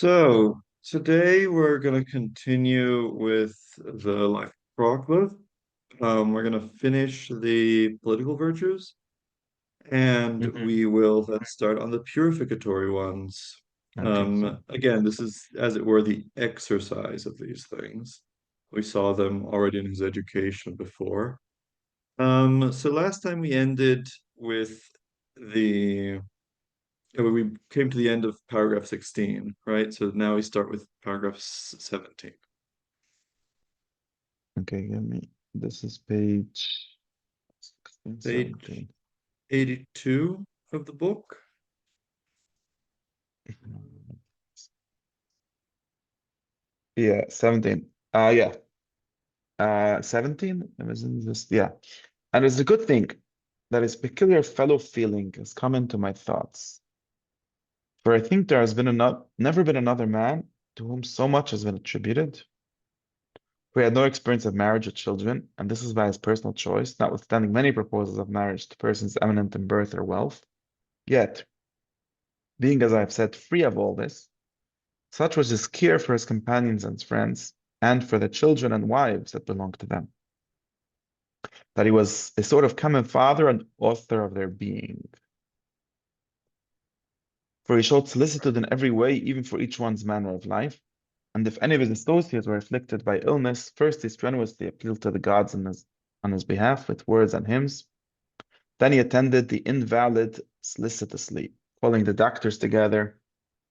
So today we're going to continue with the life of Proclus. We're going to finish the political virtues, and Hmm. we will then start on the purificatory ones. Okay, so Again, this is, as it were, the exercise of these things. We saw them already in his education before. So last time we ended with the we came to the end of paragraph 16, right? So now we start with paragraph 17. okay, give me this is page 16, Page 17. 82 of the book. Yeah, 17. Yeah. 17? Isn't this? Yeah. And it's a good thing that his peculiar fellow feeling has come into my thoughts. For I think there has been never been another man to whom so much has been attributed, who had no experience of marriage or children, and this is by his personal choice, notwithstanding many proposals of marriage to persons eminent in birth or wealth. Yet, being, as I have said, free of all this, such was his care for his companions and friends, and for the children and wives that belonged to them, that he was a sort of common father and author of their being. For he showed solicitude in every way, even for each one's manner of life. And if any of his associates were afflicted by illness, first he strenuously appealed to the gods on his behalf with words and hymns. Then he attended the invalid solicitously, calling the doctors together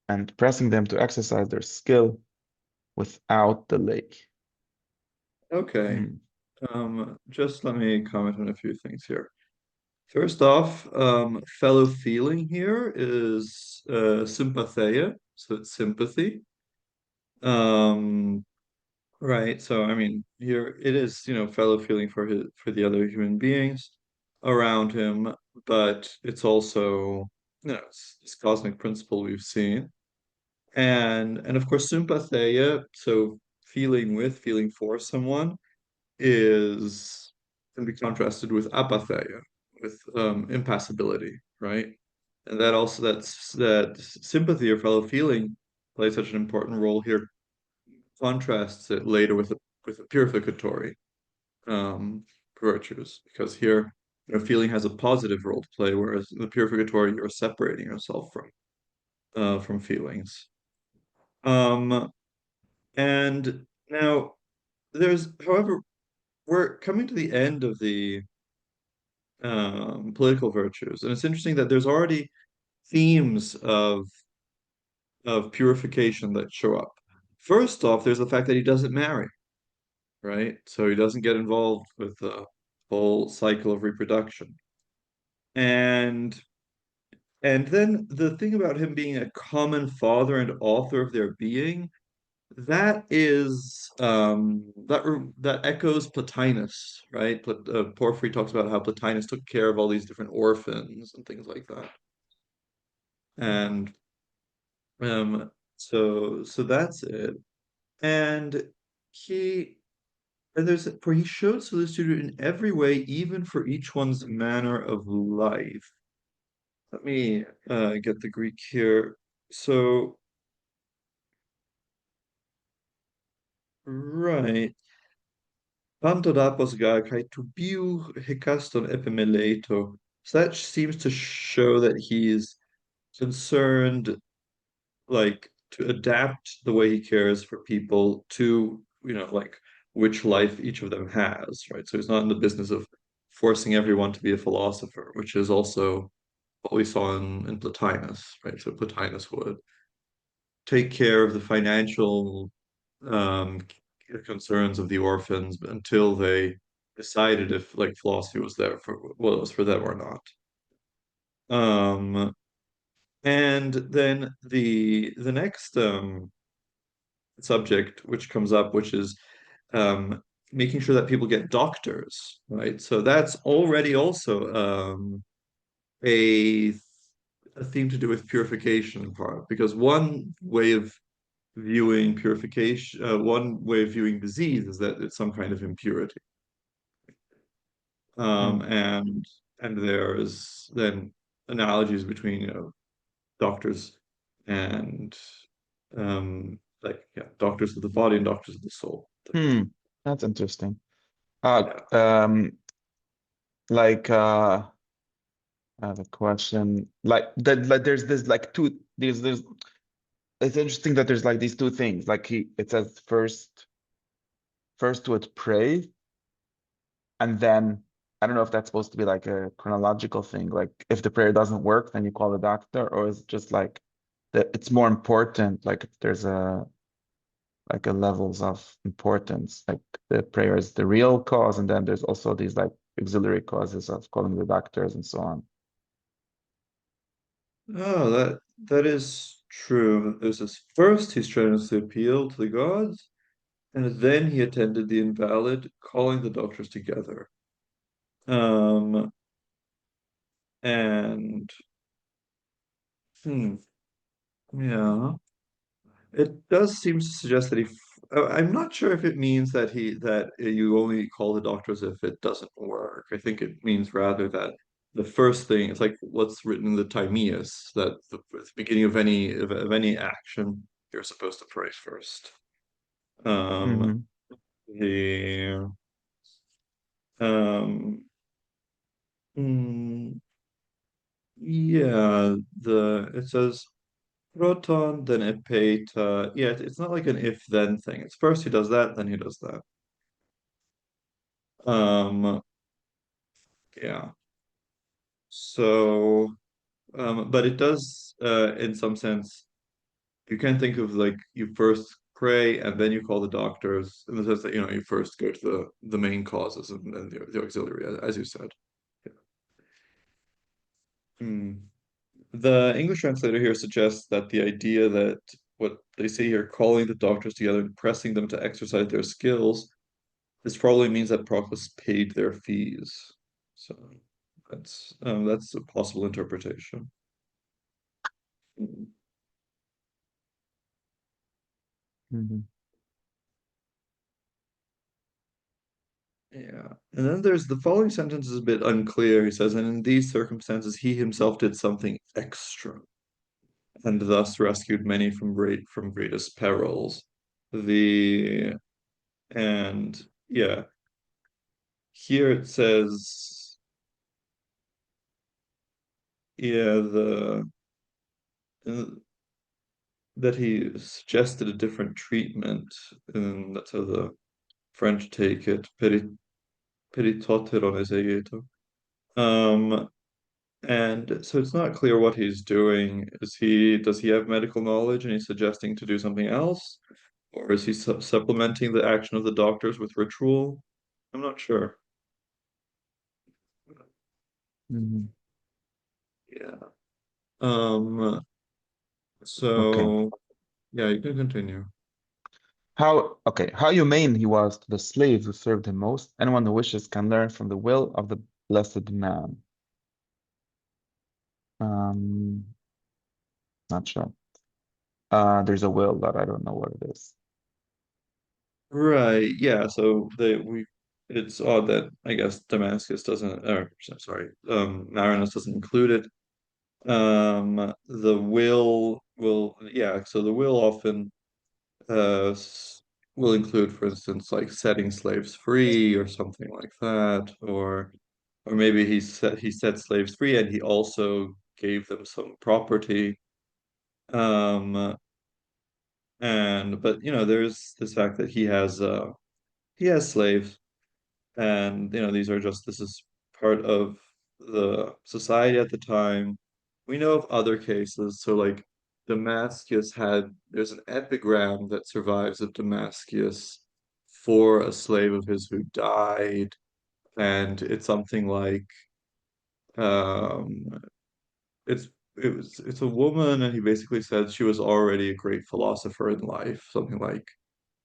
and pressing them to exercise their skill without delay. Okay. Hmm. Just let me comment on a few things here. First off, fellow feeling here is sympathia, so it's sympathy. Um, right. So I mean, here it is, fellow feeling for the other human beings around him, but it's also, it's cosmic principle we've seen. And of course, sympathia, so feeling for someone, is can be contrasted with apatheia, with impassibility, right? And that sympathy or fellow feeling plays such an important role here, contrasts it later with a purificatory um, virtues, because here, feeling has a positive role to play, whereas in the purificatory, you're separating yourself from feelings. Um, And now however, we're coming to the end of the political virtues, and it's interesting that there's already themes of purification that show up. First off, there's the fact that he doesn't marry, right? So he doesn't get involved with the whole cycle of reproduction. And and then the thing about him being a common father and author of their being, that is that echoes Plotinus, right? Porphyry talks about how Plotinus took care of all these different orphans and things like that. And so that's it. And he he showed solicitude in every way, even for each one's manner of life. Let me get the Greek here. So, right. Pantodapos kai tubiu hikaston epimeleto. So that seems to show that he's concerned, like, to adapt the way he cares for people to, like, which life each of them has, right? So he's not in the business of forcing everyone to be a philosopher, which is also what we saw in Plotinus, right? So Plotinus would take care of the financial um, concerns of the orphans until they decided if, like, philosophy was there for what it was for them or not. Um, and then the next subject which comes up, which is um, making sure that people get doctors, right? So that's already also a a theme to do with purification in part, because one way of viewing disease is that it's some kind of impurity. Hmm. And there's then analogies between, doctors and like yeah, doctors of the body and doctors of the soul. Hmm. That's interesting. Yeah. Like I have a question. Like there's this like two there's it's interesting that there's like these two things. Like it says first would pray, and then I don't know if that's supposed to be like a chronological thing. Like if the prayer doesn't work, then you call the doctor, or is it just like that it's more important, like if there's a levels of importance. Like the prayer is the real cause, and then there's also these like auxiliary causes of calling the doctors and so on. Oh, that is true. There's this first he strenuously appealed to the gods, and then he attended the invalid, calling the doctors together. Um, and hmm, yeah, it does seem to suggest that I'm not sure if it means that you only call the doctors if it doesn't work. I think it means rather that the first thing, it's like what's written in the Timaeus, that the beginning of any action, you're supposed to pray first. Um, Hmm. the um, mm, yeah, the it says proton, then epeta. Yeah, it's not like an if-then thing. It's first he does that, then he does that. Um, yeah. So, but it does, in some sense, you can think of like you first pray and then you call the doctors in the sense that, you first go to the main causes and then the auxiliary, as you said. Yeah. Hmm. The English translator here suggests that the idea that what they say here, calling the doctors together and pressing them to exercise their skills, this probably means that Proclus paid their fees. So that's a possible interpretation. Hmm. Yeah. And then there's the following sentence is a bit unclear. He says, and in these circumstances, he himself did something extra and thus rescued many from greatest perils. The and yeah, here it says, yeah, uh, that he suggested a different treatment, and that's how the French take it, peritoteron esegeto. Um, and so it's not clear what he's doing. Does he have medical knowledge and he's suggesting to do something else? Or is he supplementing the action of the doctors with ritual? I'm not sure. Hmm. Yeah. Um, Okay. so yeah, you can continue. How humane he was to the slave who served him most. Anyone who wishes can learn from the will of the blessed man. Um, Not sure. There's a will that I don't know what it is. Right, yeah, so it's odd that I guess Damascus doesn't, or sorry, Marinus doesn't include it. The yeah, so the will often uh s- will include, for instance, like setting slaves free or something like that, or maybe he set slaves free and he also gave them some property. Um, and but there's this fact that he has slaves, and this is part of the society at the time. We know of other cases, so like there's an epigram that survives of Damascus for a slave of his who died, and it's something like um it's it's a woman, and he basically said she was already a great philosopher in life, something like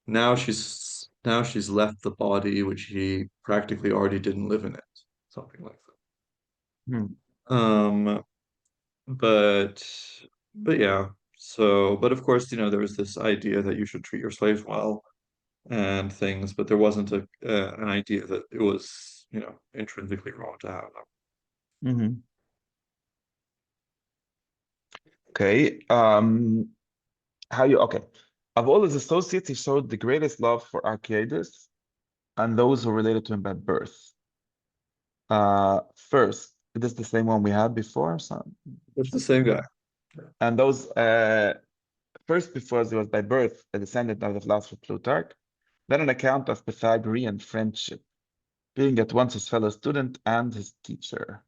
now she's left the body which he practically already didn't live in it, something like Hmm. that. But yeah. But of course, there was this idea that you should treat your slaves well and things, but there wasn't an idea that it was, intrinsically wrong to have them. Hmm. Okay. How you, okay. Of all his associates, he showed the greatest love for Archiades and those who related to him by birth. First, it is the same one we had before. So, It's the same guy. and those first, because he was by birth a descendant of the philosopher Plutarch, then an account of Pythagorean friendship, being at once his fellow student and his teacher.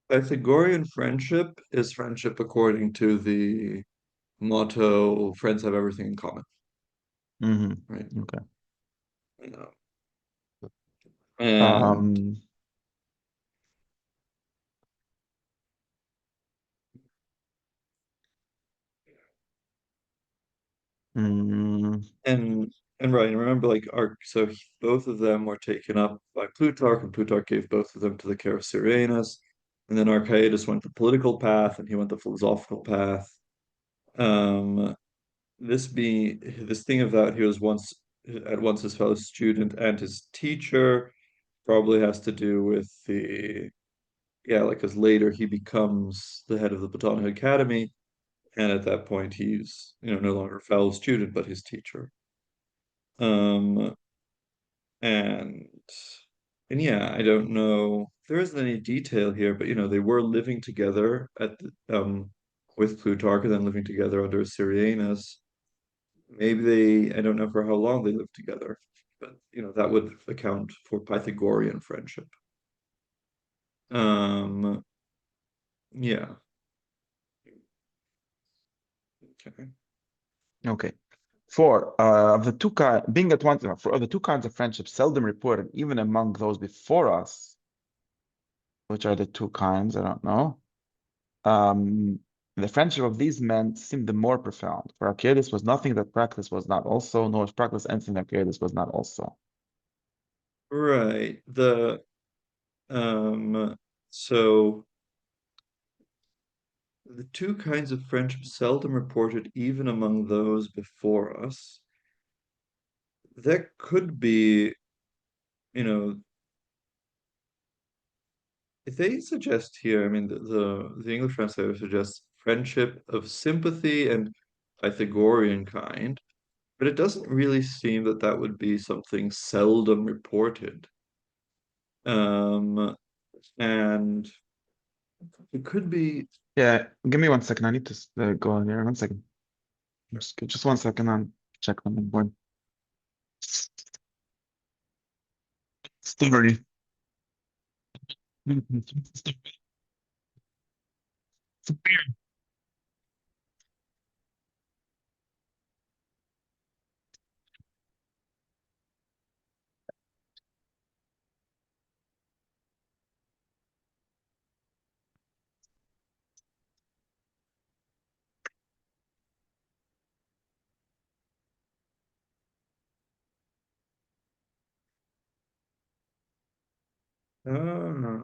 Pythagorean friendship is friendship according to the motto, friends have everything in common, right? Okay. You know, and Um, mm, and and right, and remember, like, both of them were taken up by Plutarch, and Plutarch gave both of them to the care of Cyrenus, and then Archiades went the political path, and he went the philosophical path. Um, this thing of that he was once at once his fellow student and his teacher probably has to do with the yeah, like because later he becomes the head of the Platonic Academy, and at that point he's no longer fellow student but his teacher. Um, and and yeah, I don't know. There isn't any detail here, but they were living together with Plutarch and then living together under Syrianus. Maybe I don't know for how long they lived together, but that would account for Pythagorean friendship. Um, yeah. Okay. okay. For of the two kind being at once for of the two kinds of friendship seldom reported, even among those before us, which are the two kinds, I don't know. Um, the friendship of these men seemed the more profound, for Arcadius was nothing that Proclus was not also, nor was Proclus anything that Arcadius was not also. Right. So the two kinds of friendship seldom reported even among those before us. That could be, you know, they suggest here, I mean, the English translator suggests friendship of sympathy and Pythagorean kind, but it doesn't really seem that that would be something seldom reported. Um, and it could be, Yeah, give me 1 second. I need to go on here. 1 second. Just 1 second. I'm check on the board. Story. ah,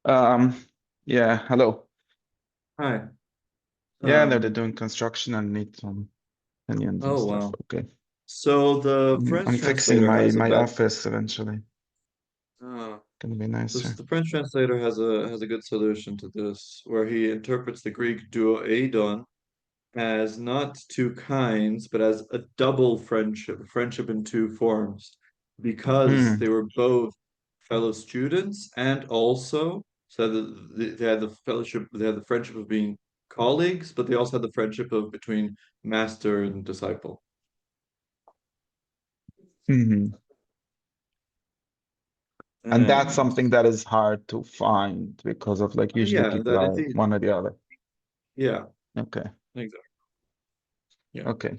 Um, yeah, hello. Hi. Yeah, no, they're Um, doing construction and need some opinions and oh stuff. wow. Okay. So the French I'm fixing translator my has a my bad office eventually. uh, Gonna be nicer. the French translator has a good solution to this, where he interprets the Greek duo eidon as not two kinds, but as a double friendship, a friendship in two forms, because Hmm. they were both fellow students and also so they had the fellowship, they had the friendship of being colleagues, but they also had the friendship of between master and disciple. Hmm. And that's And something that is hard to find because of like usually yeah, people that are indeed, one or the other. yeah, Okay. exactly, yeah. Okay.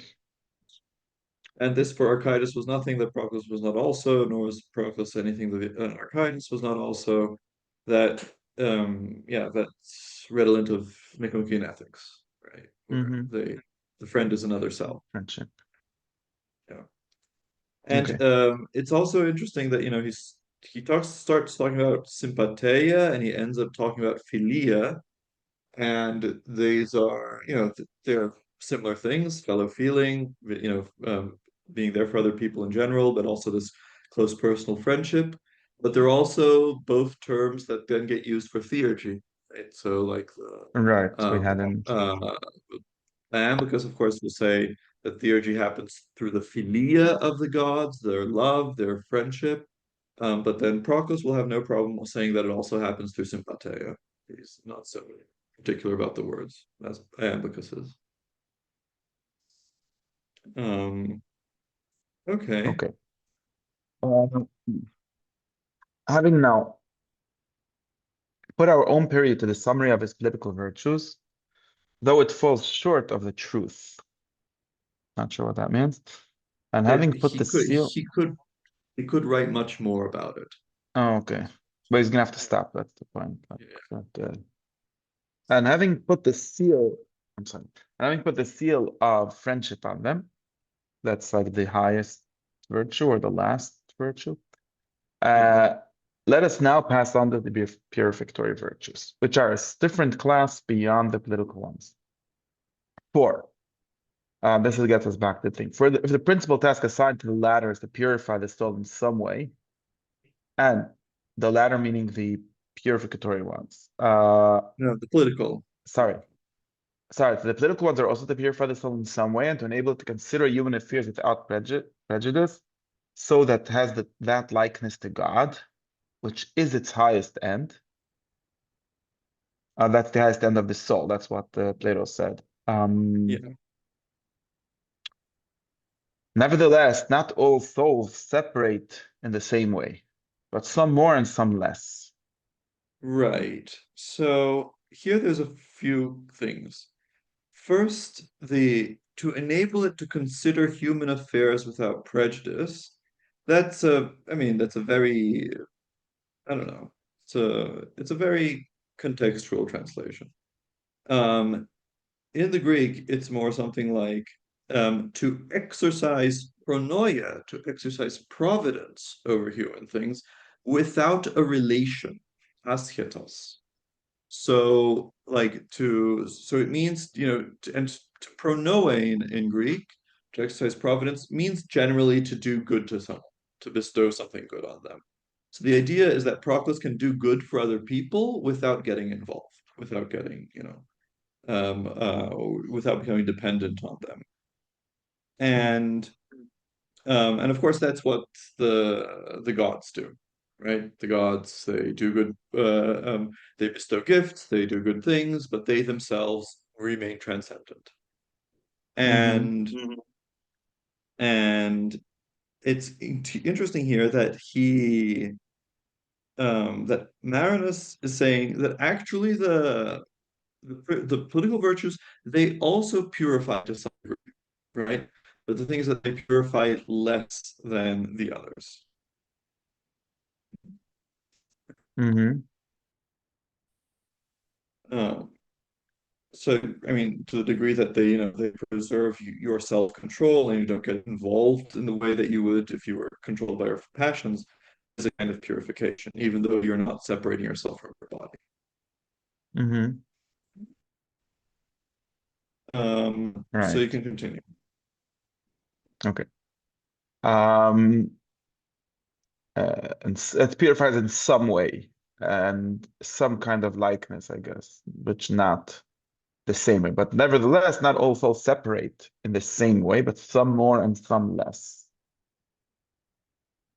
And this for Archytas was nothing that Proclus was not also, nor was Proclus anything that Archytas was not also. That yeah, that's redolent of Nicomachean ethics, right? Where Hmm. the friend is another self. Friendship. Yeah. And Okay. it's also interesting that he starts talking about sympathia and he ends up talking about philia, and these are they're similar things, fellow feeling, being there for other people in general, but also this close personal friendship. But they're also both terms that then get used for theurgy, right? So like Right. We um, hadn't. uh, because of course we'll say that theurgy happens through the philia of the gods, their love, their friendship. But then Proclus will have no problem saying that it also happens through sympatheia. He's not so particular about the words as Iamblichus is. Um, okay. Okay. Um, Having now put our own period to the summary of his political virtues, though it falls short of the truth. Not sure what that means. And It, having put the seal. he could write much more about it. Oh, okay. But he's gonna have to stop. That's the point. Like, Yeah. and having put the seal, I'm sorry, having put the seal of friendship on them, that's like the highest virtue or the last virtue. Yeah. Uh, Let us now pass on to the purificatory virtues, which are a different class beyond the political ones. Four. This gets us back to the thing. If the principal task assigned to the latter is to purify the soul in some way, and the latter meaning the purificatory ones. No, the political. Sorry, sorry. The political ones are also to purify the soul in some way and to enable it to consider human affairs without prejudice, so that has that likeness to God, which is its highest end. That's the highest end of the soul. That's what Plato said. Yeah. Nevertheless, not all souls separate in the same way, but some more and some less. Right. So here there's a few things. First, the to enable it to consider human affairs without prejudice. That's a very, I don't know. It's a very contextual translation. Um, in the Greek, it's more something like to exercise pronoia, to exercise providence over human things without a relation, asketos. So it means, to pronoe in Greek, to exercise providence means generally to do good to someone, to bestow something good on them. So the idea is that Proclus can do good for other people without getting involved, without getting, um, uh, without becoming dependent on them. And And of course, that's what the gods do, right? The gods, they do good, they bestow gifts, they do good things, but they themselves remain transcendent. Mm-hmm. And and it's interesting here that that Marinus is saying that actually the political virtues, they also purify to some degree, right? But the thing is that they purify it less than the others. Mm-hmm. Um, so, I mean, to the degree that they preserve your self-control and you don't get involved in the way that you would if you were controlled by your passions, is a kind of purification, even though you're not separating yourself from your body. Mm-hmm. So you Right. can continue. Okay. Um, and it purifies in some way and some kind of likeness, I guess, which not the same way. But nevertheless, not all souls separate in the same way, but some more and some less.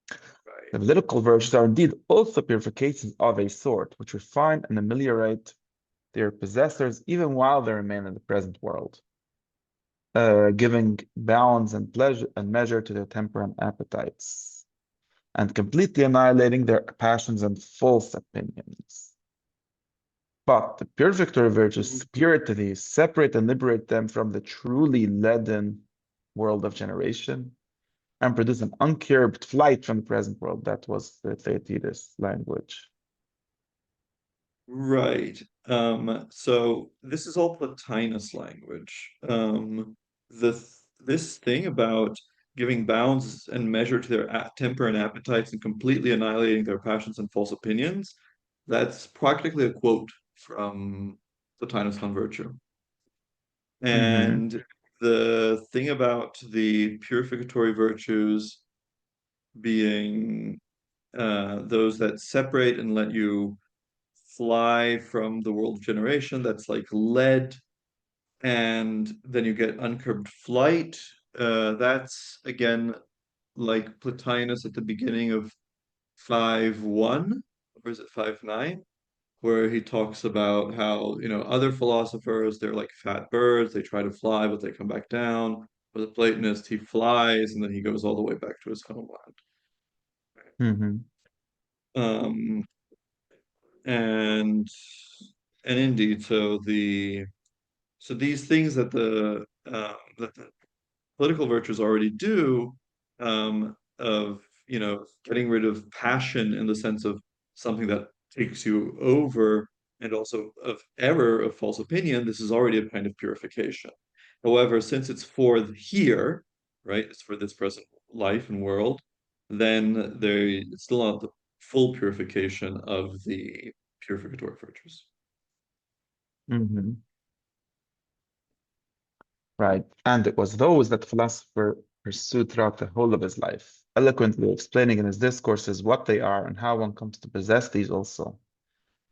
The Right. political virtues are indeed also purifications of a sort, which refine and ameliorate their possessors even while they remain in the present world, giving balance and pleasure and measure to their temper and appetites, and completely annihilating their passions and false opinions. But the purificatory virtues Mhm. superior to these separate and liberate them from the truly leaden world of generation and produce an uncurbed flight from the present world. That was the Theaetetus language. Right. So this is all Plotinus language. This thing about giving bounds and measure to their temper and appetites and completely annihilating their passions and false opinions, that's practically a quote from Plotinus on virtue. Hmm. And the thing about the purificatory virtues being those that separate and let you fly from the world of generation, that's like lead, and then you get uncurbed flight. That's again like Plotinus at the beginning of 5.1, or is it 5.9, where he talks about how, other philosophers, they're like fat birds, they try to fly, but they come back down. For the Platonist, he flies and then he goes all the way back to his homeland. Hmm. Um, and and indeed, so these things that the political virtues already do, of getting rid of passion in the sense of something that takes you over, and also of error, of false opinion. This is already a kind of purification. However, since it's for here, right, it's for this present life and world, then it's still not the full purification of the purificatory virtues. Hmm. Right. And it was those that the philosopher pursued throughout the whole of his life, eloquently explaining in his discourses what they are and how one comes to possess these also,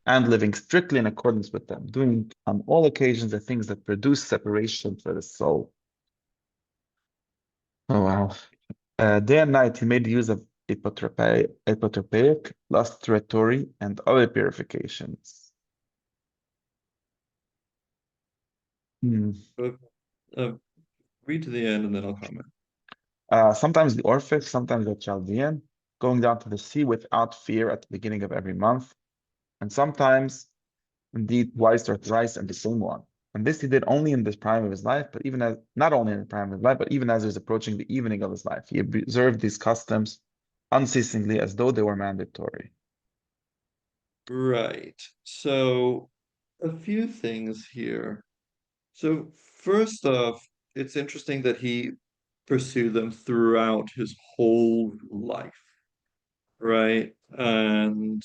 and living strictly in accordance with them, doing on all occasions the things that produce separation for the soul. Oh, wow. Day and night he made use of apotropaic, lustratory, and other purifications. Hmm. But, uh, read to the end and then I'll comment. Sometimes the Orphic, sometimes the Chaldean, going down to the sea without fear at the beginning of every month, and sometimes indeed twice or thrice in the same one. And this he did only in the prime of his life, but even as not only in the prime of his life, but even as he was approaching the evening of his life, he observed these customs unceasingly as though they were mandatory. Right. So a few things here. So first off, it's interesting that he pursued them throughout his whole life, right? And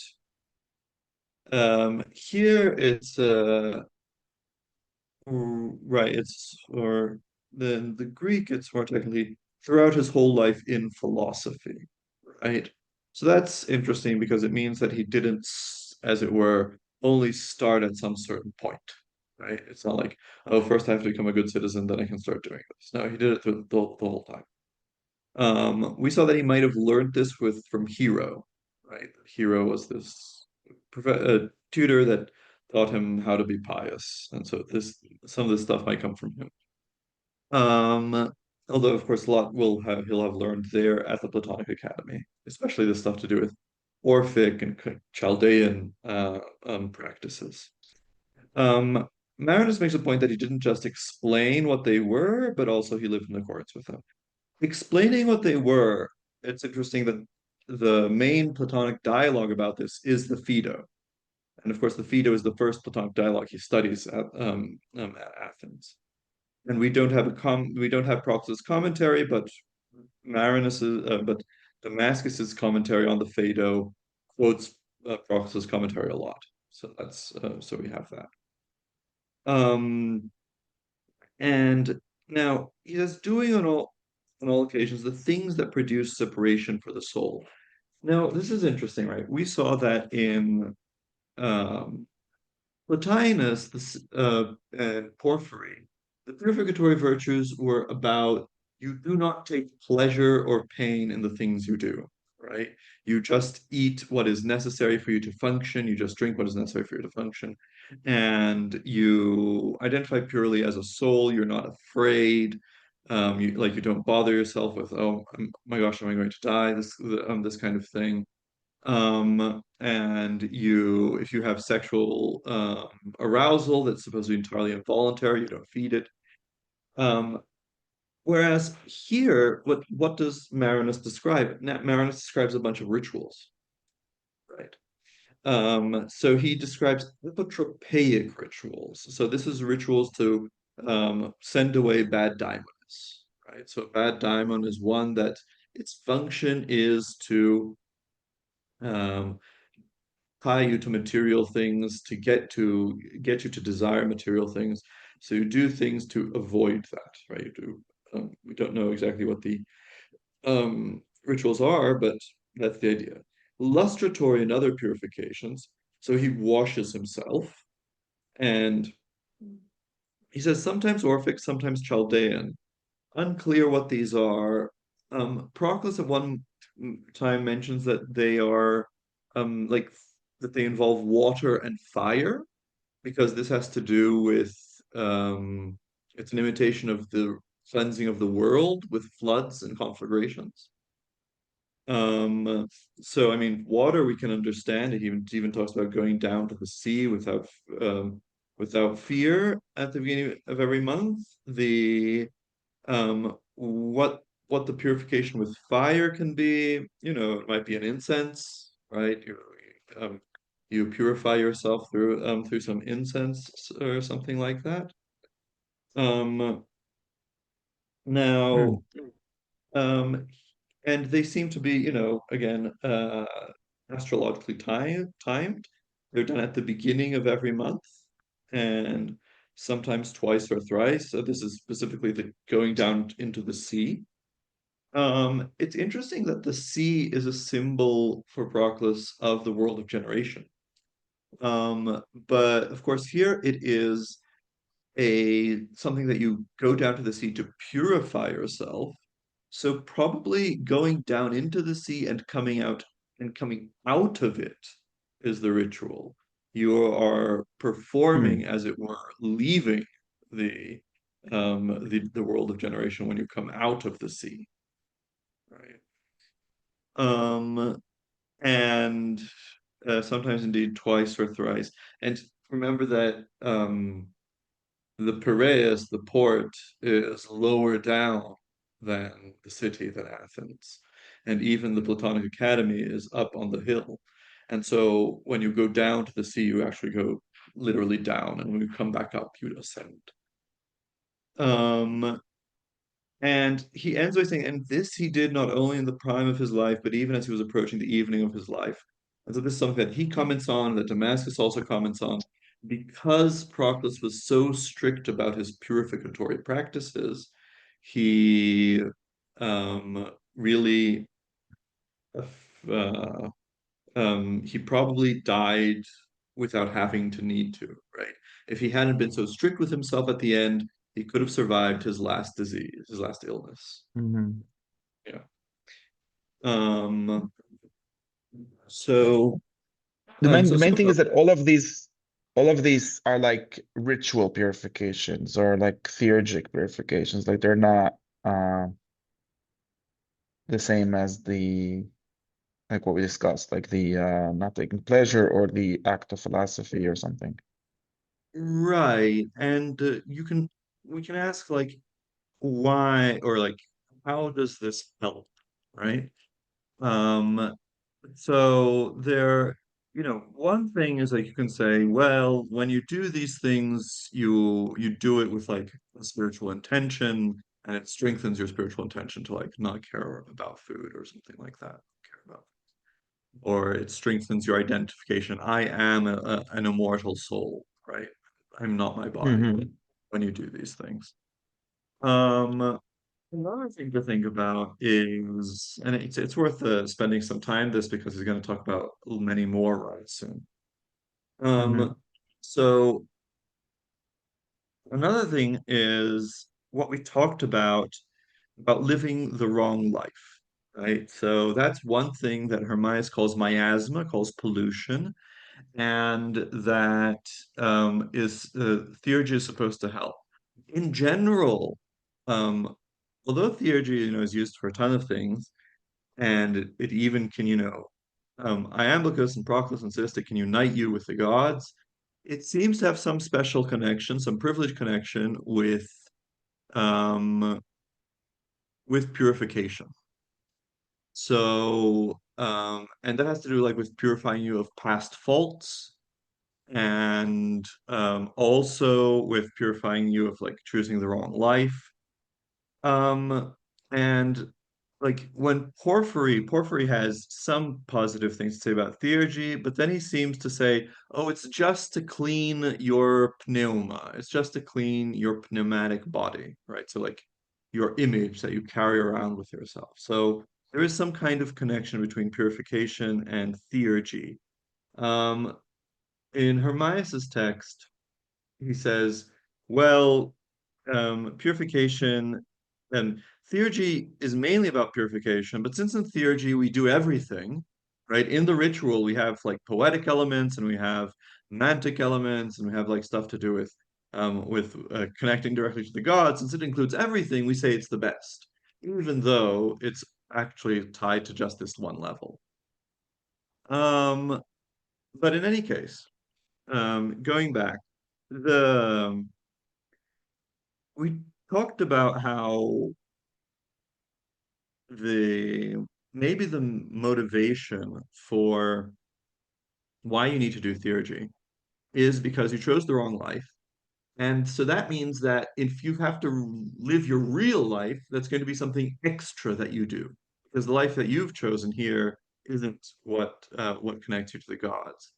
here it's right, it's or the Greek, it's more technically throughout his whole life in philosophy, right? So that's interesting because it means that he didn't, as it were, only start at some certain point, right? It's not like, oh, first I have to become a good citizen, then I can start doing this. No, he did it through the whole time. We saw that he might have learned this with from Hero, right? Hero was this tutor that taught him how to be pious, and so this some of this stuff might come from him. Um, Although of course a lot will have he'll have learned there at the Platonic Academy, especially the stuff to do with Orphic and Chaldean practices. Um, Marinus makes a point that he didn't just explain what they were, but also he lived in accordance with them. Explaining what they were, it's interesting that the main Platonic dialogue about this is the Phaedo. And of course, the Phaedo is the first Platonic dialogue he studies at Athens. And we don't have Proclus' commentary, but but Damascus's commentary on the Phaedo quotes Proclus' commentary a lot. So we have that. Um, and now he says, doing on all occasions the things that produce separation for the soul. Now, this is interesting, right? We saw that in um, Plotinus and Porphyry, the purificatory virtues were about you do not take pleasure or pain in the things you do, right? You just eat what is necessary for you to function, you just drink what is necessary for you to function, and you identify purely as a soul, you're not afraid. You don't bother yourself with, oh my gosh, am I going to die? This kind of thing. And if you have sexual arousal that's supposed to be entirely involuntary, you don't feed it. Um, Whereas here, what does Marinus describe? Marinus describes a bunch of rituals, right? So he describes epitropaic rituals. So this is rituals to send away bad daimons, right? So a bad daimon is one that its function is to um, tie you to material things to get you to desire material things. So you do things to avoid that, right? We don't know exactly what the rituals are, but that's the idea. Lustratory and other purifications. So he washes himself, and he says sometimes Orphic, sometimes Chaldean. Unclear what these are. Proclus at one time mentions that they are like that they involve water and fire because this has to do with it's an imitation of the cleansing of the world with floods and conflagrations. Um, so I mean, water we can understand. It even talks about going down to the sea without fear at the beginning of every month. The what the purification with fire can be, it might be an incense, right? You purify yourself through some incense or something like that. Um, Hmm. Now, um, and they seem to be, again, astrologically timed. They're done at the beginning of every month, and sometimes twice or thrice. So this is specifically the going down into the sea. It's interesting that the sea is a symbol for Proclus of the world of generation. But of course, here it is a something that you go down to the sea to purify yourself. So probably going down into the sea and coming out of it is the ritual. You are performing, Hmm. as it were, leaving the the world of generation when you come out of the sea, right? Um, and Sometimes indeed twice or thrice. And remember that the Piraeus, the port, is lower down than the city, than Athens. And even the Platonic Academy is up on the hill. And so when you go down to the sea, you actually go literally down. And when you come back up, you ascend. Um, and he ends by saying, and this he did not only in the prime of his life, but even as he was approaching the evening of his life. And so this is something that he comments on, that Damascus also comments on, because Proclus was so strict about his purificatory practices, he really, uh, he probably died without having to need to, right? If he hadn't been so strict with himself at the end, he could have survived his last disease, his last illness. Hmm. Yeah. Um, so The so main some thing is that all of these are like ritual purifications or like theurgic purifications. Like they're not uh the same as the like what we discussed, like the not taking pleasure or the act of philosophy or something. right, and you can we can ask like why or like how does this help, right? Um, so there, one thing is like you can say, well, when you do these things, you do it with like a spiritual intention, and it strengthens your spiritual intention to like not care about food or something like that. Care about, or it strengthens your identification. I am an immortal soul, right? I'm not my body Hmm. when you do these things. Um, Another thing to think about is, and it's worth spending some time this because he's going to talk about many more rights soon. Hmm. Um, so another thing is what we talked about living the wrong life, right? So that's one thing that Hermias calls miasma, calls pollution, and that is theurgy is supposed to help. In general, um, although theurgy, is used for a ton of things, and it even can, Iamblichus and Proclus insist it can unite you with the gods. It seems to have some special connection, some privileged connection um, with purification. So, and that has to do like with purifying you of past faults and also with purifying you of like choosing the wrong life. Um, and like when Porphyry has some positive things to say about theurgy, but then he seems to say, oh, it's just to clean your pneuma. It's just to clean your pneumatic body, right? So like your image that you carry around with yourself. So there is some kind of connection between purification and theurgy. Um, in Hermias's text, he says, well, purification and theurgy is mainly about purification, but since in theurgy we do everything, right? In the ritual, we have like poetic elements and we have mantic elements and we have like stuff to do with connecting directly to the gods. Since it includes everything, we say it's the best, even though it's actually tied to just this one level. Um, but in any case, going back, the we talked about how the maybe the motivation for why you need to do theurgy is because you chose the wrong life. And so that means that if you have to live your real life, that's going to be something extra that you do. Because the life that you've chosen here isn't what connects you to the gods.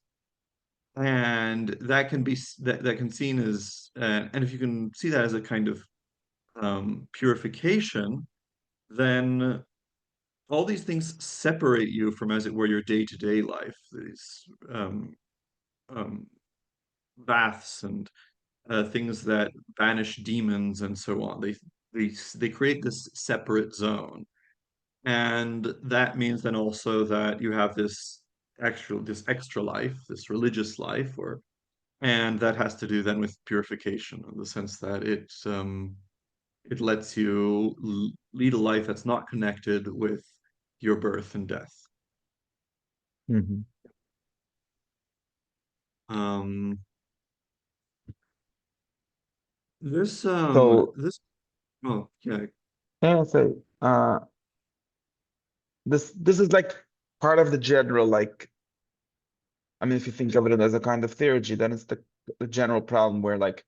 And that can be that can seen as and if you can see that as a kind of purification, then all these things separate you from, as it were, your day-to-day life. These um, baths and things that banish demons and so on. They create this separate zone, and that means then also that you have this extra life, this religious life, or and that has to do then with purification in the sense that it lets you lead a life that's not connected with your birth and death. Hmm. Um, So this oh yeah. yeah, so this is like part of the general like I mean if you think of it as a kind of theurgy, then it's the general problem where like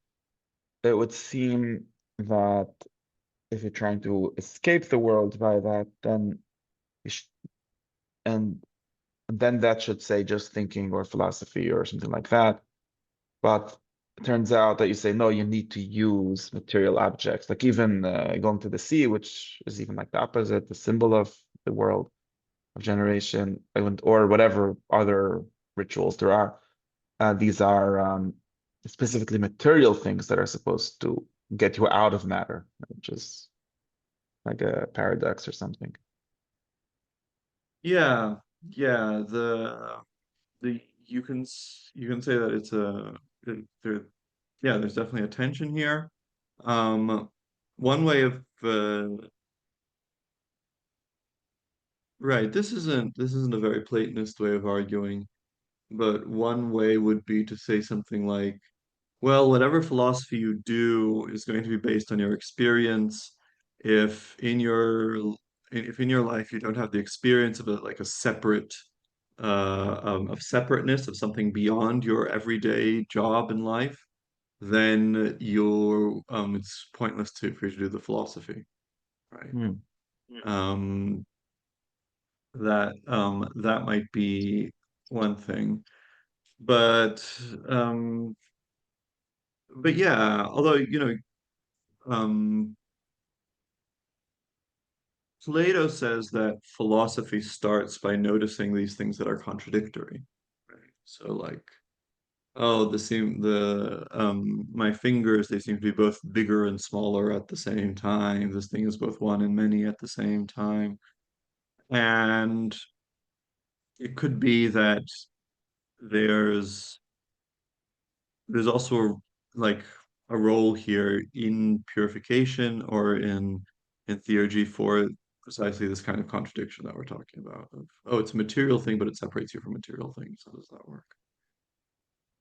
it would seem that if you're trying to escape the world by that, then you sh and then that should say just thinking or philosophy or something like that. But it turns out that you say, no, you need to use material objects, like even going to the sea, which is even like the opposite, the symbol of the world of generation, or whatever other rituals there are. These are specifically material things that are supposed to get you out of matter, which is like a paradox or something. Yeah, yeah. The you can say that it's there, yeah. There's definitely a tension here. Um, one way of right. This isn't a very Platonist way of arguing, but one way would be to say something like, well, whatever philosophy you do is going to be based on your experience. If in your if in your life you don't have the experience of a like a separate of separateness of something beyond your everyday job in life, then you're it's pointless to for you to do the philosophy, right? Hmm. Um, that might be one thing, but um, but yeah, although um, Plato says that philosophy starts by noticing these things that are contradictory, right? So like, oh, my fingers, they seem to be both bigger and smaller at the same time. This thing is both one and many at the same time. And it could be that there's there's also like a role here in purification or in theurgy for precisely this kind of contradiction that we're talking about of, oh, it's a material thing, but it separates you from material things. How does that work?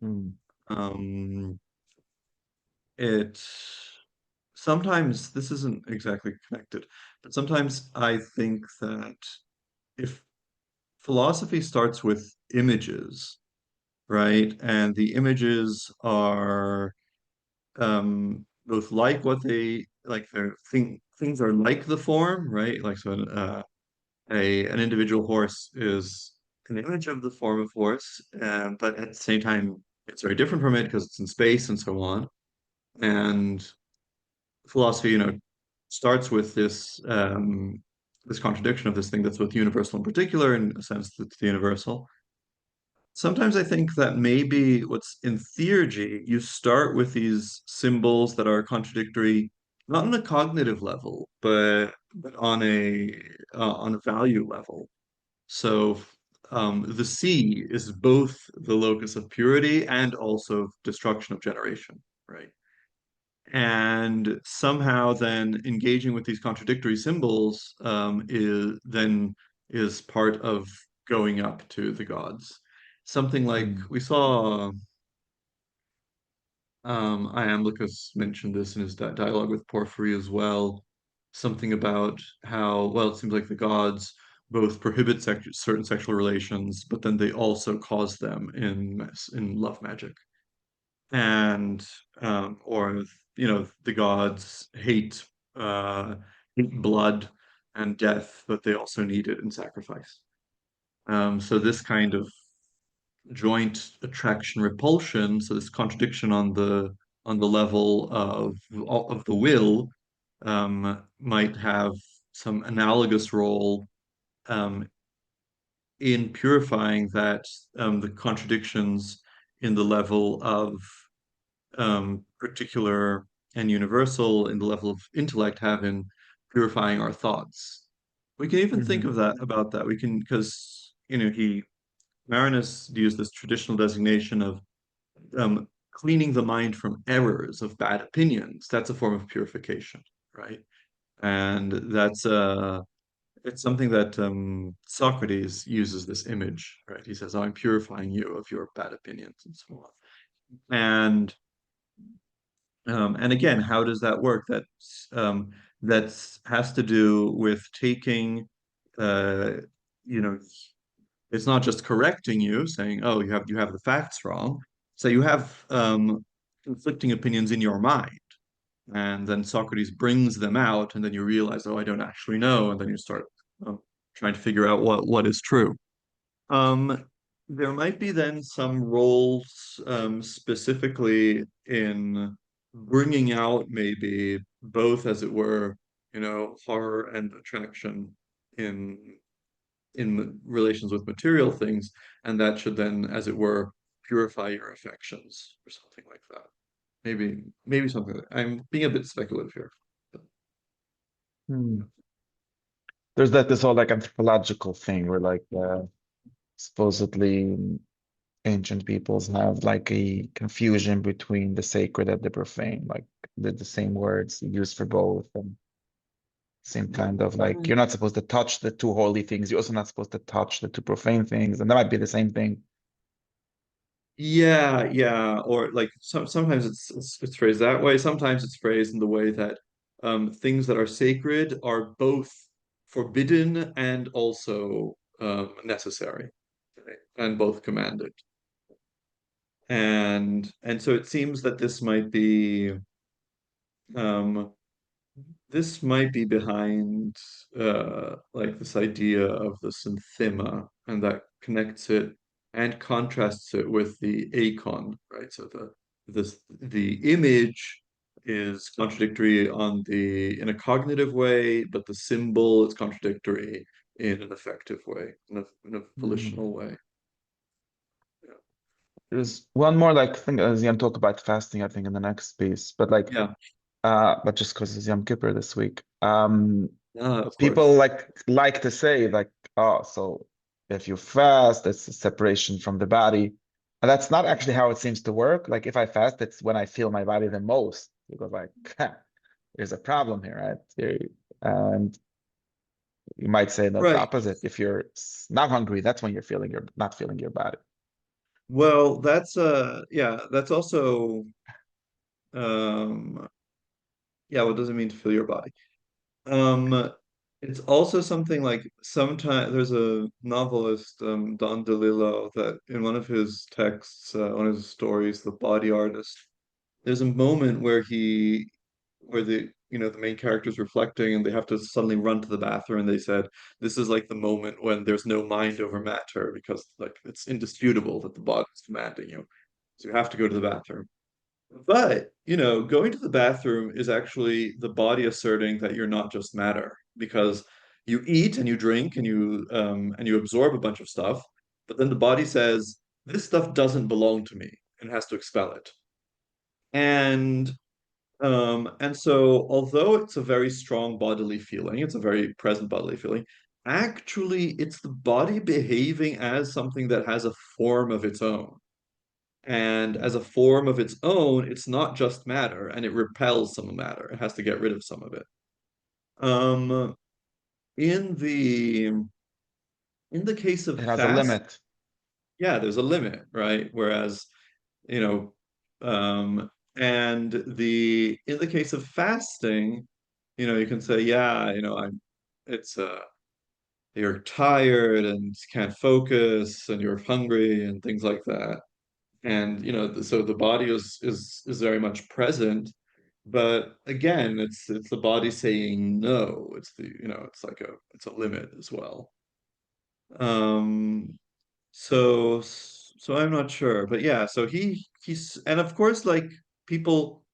Hmm. Um, it sometimes this isn't exactly connected, but sometimes I think that if philosophy starts with images, right, and the images are both like what they like things are like the form, right? Like so a an individual horse is an image of the form of horse, but at the same time it's very different from it because it's in space and so on. And philosophy, starts with this contradiction of this thing that's both universal and particular in a sense that's the universal. Sometimes I think that maybe what's in theurgy, you start with these symbols that are contradictory, not on a cognitive level, but on a value level. So the sea is both the locus of purity and also of destruction of generation, right? And somehow then engaging with these contradictory symbols is part of going up to the gods. Something like Hmm. we saw Iamblichus mentioned this in his dialogue with Porphyry as well. Something about how, well, it seems like the gods both prohibit certain sexual relations, but then they also cause them in love magic. And or the gods hate blood and death, but they also need it in sacrifice. So this kind of joint attraction repulsion, so this contradiction on the level of the will, might have some analogous role um, in purifying that the contradictions in the level of particular and universal in the level of intellect have in purifying our thoughts. We can even think Hmm. of that about that. We can because he Marinus used this traditional designation of cleaning the mind from errors of bad opinions. That's a form of purification, right? And it's something that Socrates uses this image, right? He says, "Oh, I'm purifying you of your bad opinions and so on." And again, how does that work? That's has to do with taking, uh, you know, it's not just correcting you, saying, "Oh, you have the facts wrong." So you have conflicting opinions in your mind, and then Socrates brings them out, and then you realize, "Oh, I don't actually know," and then you start trying to figure out what is true. Um, there might be then some roles specifically in bringing out maybe both, as it were, horror and attraction in relations with material things, and that should then, as it were, purify your affections or something like that. Maybe something I'm being a bit speculative here. But, Hmm. There's that this whole like anthropological thing where like supposedly ancient peoples have like a confusion between the sacred and the profane, like the same words used for both, and same kind of like you're not supposed to touch the two holy things. You're also not supposed to touch the two profane things, and that might be the same thing. Yeah, yeah. Or like sometimes it's phrased that way. Sometimes it's phrased in the way that things that are sacred are both forbidden and also necessary, right? And both commanded. And so it seems that um this might be behind like this idea of the synthema, and that connects it and contrasts it with the acon, right? So the image is contradictory in a cognitive way, but the symbol is contradictory in an affective way, in a Mhm. volitional way. There's one more like thing as Yom talk about fasting, I think, in the next piece, but like Yeah, but just because it's Yom Kippur this week. of People course. like to say like, oh, so if you fast, it's a separation from the body. And that's not actually how it seems to work. Like if I fast, it's when I feel my body the most. Because like there's a problem here, right? And you might say that the Right. opposite. If you're not hungry, that's when you're not feeling your body. Well, yeah, that's also um yeah, what does it mean to feel your body? It's also something like sometimes there's a novelist, Don DeLillo, that in one of his texts, one of his stories, The Body Artist, there's a moment where the main character's reflecting and they have to suddenly run to the bathroom, and they said, this is like the moment when there's no mind over matter because like it's indisputable that the body's commanding you. So you have to go to the bathroom. But, going to the bathroom is actually the body asserting that you're not just matter, because you eat and you drink and you absorb a bunch of stuff, but then the body says, this stuff doesn't belong to me and has to expel it. And so although it's a very strong bodily feeling, it's a very present bodily feeling, actually it's the body behaving as something that has a form of its own. And as a form of its own, it's not just matter, and it repels some matter. It has to get rid of some of it. Um, in the case of It has a fast, limit. yeah, there's a limit, right? Whereas, you know, and the in the case of fasting, you can say, yeah, it's you're tired and can't focus, and you're hungry and things like that. And so the body is very much present, but again it's the body saying no. It's a limit as well. Um so so I'm not sure, but yeah, so he's, and of course, like, people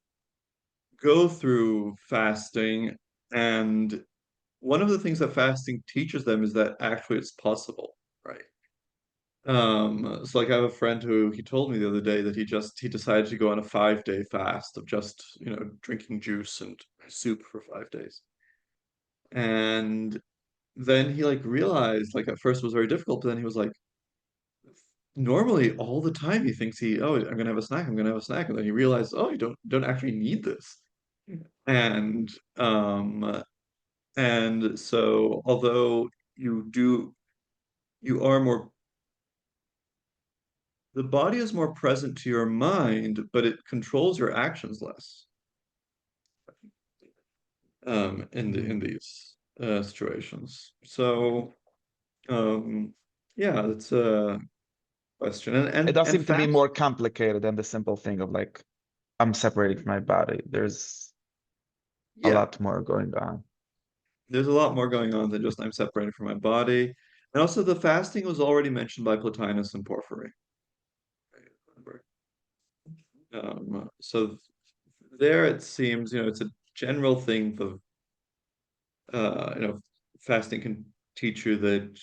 go through fasting, and one of the things that fasting teaches them is that actually it's possible, right? So like I have a friend who he told me the other day that he decided to go on a 5-day fast of just, drinking juice and soup for 5 days. And then he like realized, like, at first it was very difficult, but then he was like, normally all the time he thinks I'm gonna have a snack, I'm gonna have a snack, and then he realized, oh, you don't actually need this. And so although you do you are more the body is more present to your mind, but it controls your actions less, in Mhm. these situations. So, um, yeah, that's a question. And It and does and seem to be fast, more complicated than the simple thing of like I'm separating from my body. There's a yeah, lot more going on. there's a lot more going on than just I'm separated from my body. And also, the fasting was already mentioned by Plotinus and Porphyry. Remember? So there it seems, it's a general thing of fasting can teach you that,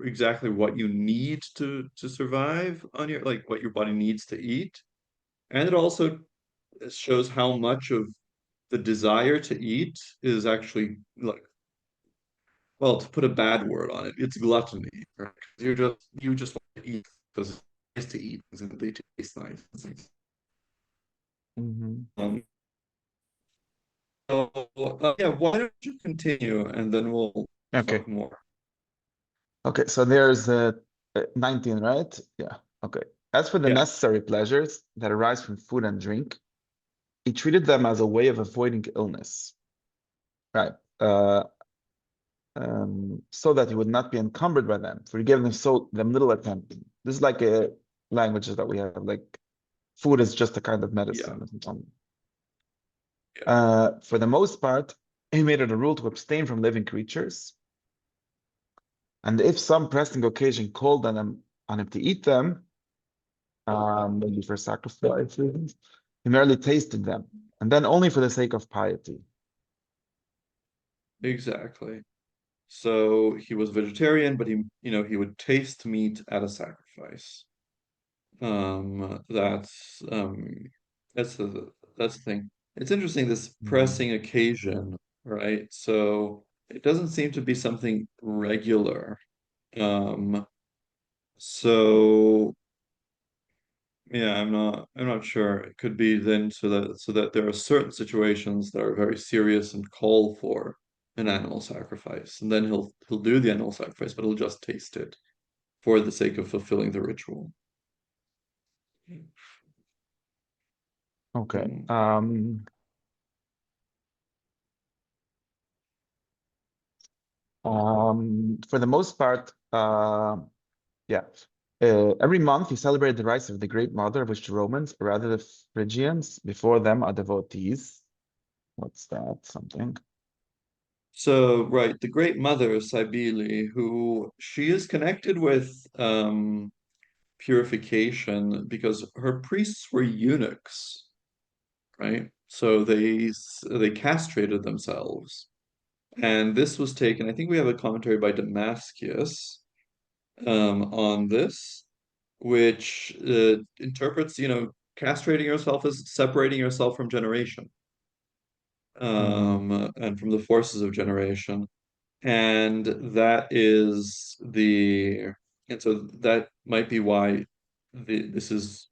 exactly what you need to survive on your like what your body needs to eat, and it also shows how much of the desire to eat is actually like, well, to put a bad word on it, it's gluttony, right? You just want to eat because it's nice to eat and they taste nice. Hmm. Um, so yeah, why don't you continue and then we'll Okay. talk more. Okay. So there's 19, right? Yeah. Okay. As for the Yeah, necessary pleasures that arise from food and drink, he treated them as a way of avoiding illness, right? Uh, so that he would not be encumbered by them, for he gave them little attention. This is like a languages that we have, like food is just a kind of yeah, medicine. yeah. For the most part, he made it a rule to abstain from living creatures, and if some pressing occasion called on him to eat them, maybe for sacrifice reasons, he merely tasted them, and then only for the sake of piety. Exactly. So he was vegetarian, but he would taste meat at a sacrifice. That's the thing. It's interesting, this Mm. pressing occasion, right? So it doesn't seem to be something regular. Um, so yeah, I'm not sure. It could be then so that there are certain situations that are very serious and call for an animal sacrifice. And then he'll do the animal sacrifice, but he'll just taste it for the sake of fulfilling the ritual. Okay. Hmm. For the most part, yeah. Every month he celebrated the rites of the Great Mother, of which the Romans, or rather the Phrygians, before them are devotees. What's that? Something. So, right, the Great Mother, Cybele, who she is connected with purification because her priests were eunuchs, right? So they castrated themselves. And this was taken, I think we have a commentary by Damascus on this, which interprets, castrating yourself as separating yourself from generation, Mm, and from the forces of generation. And that is the, and so that might be why this is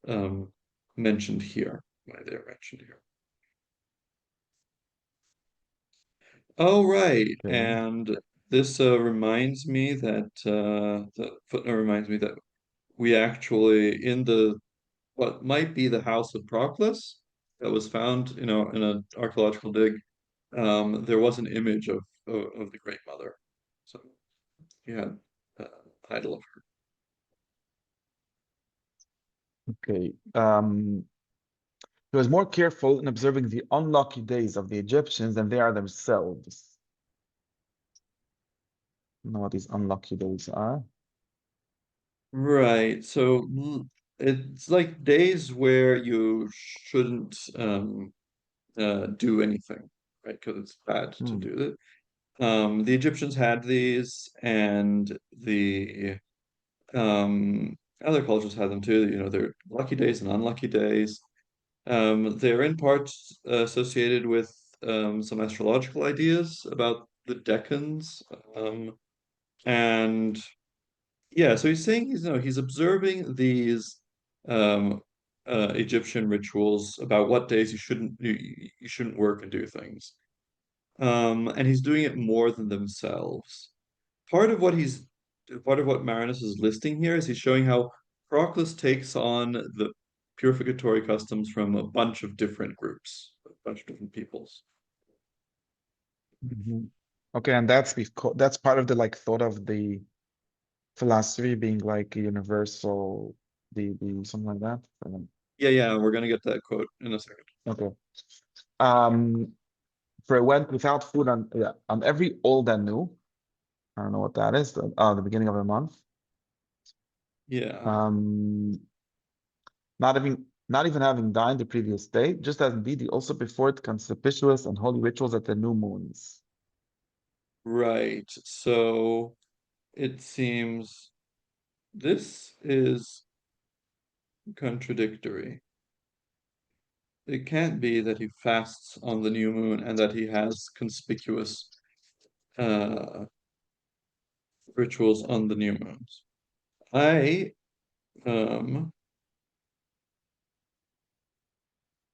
mentioned here, why they're mentioned here. Oh, right. okay. And this reminds me that the footnote reminds me that we actually, in the what might be the house of Proclus that was found, in an archaeological dig, there was an image of the Great Mother. So he had an idol of her. Okay. He was more careful in observing the unlucky days of the Egyptians than they are themselves. You know what these unlucky days are? Right. So it's like days where you shouldn't do anything, right? Because it's bad to Hmm. do it. The Egyptians had these, and the other cultures had them too. They're lucky days and unlucky days. They're in part associated with some astrological ideas about the decans, and yeah. So he's saying he's observing these um, Egyptian rituals about what days you shouldn't work and do things, and he's doing it more than themselves. Part of what he's Part of what Marinus is listing here is he's showing how Proclus takes on the purificatory customs from a bunch of different groups, a bunch of different peoples. Mhm. Okay, and that's part of the like thought of the philosophy being like a universal, the something like that. Yeah, yeah, we're gonna get that quote in a second. Okay. Um, for it went without food on, yeah, on every old and new. I don't know what that is. The beginning of the month. Yeah, Um, not even having dined the previous day, just as indeed he also performed conspicuous and holy rituals at the new moons. right. So it seems this is contradictory. It can't be that he fasts on the new moon and that he has conspicuous uh rituals on the new moons. I um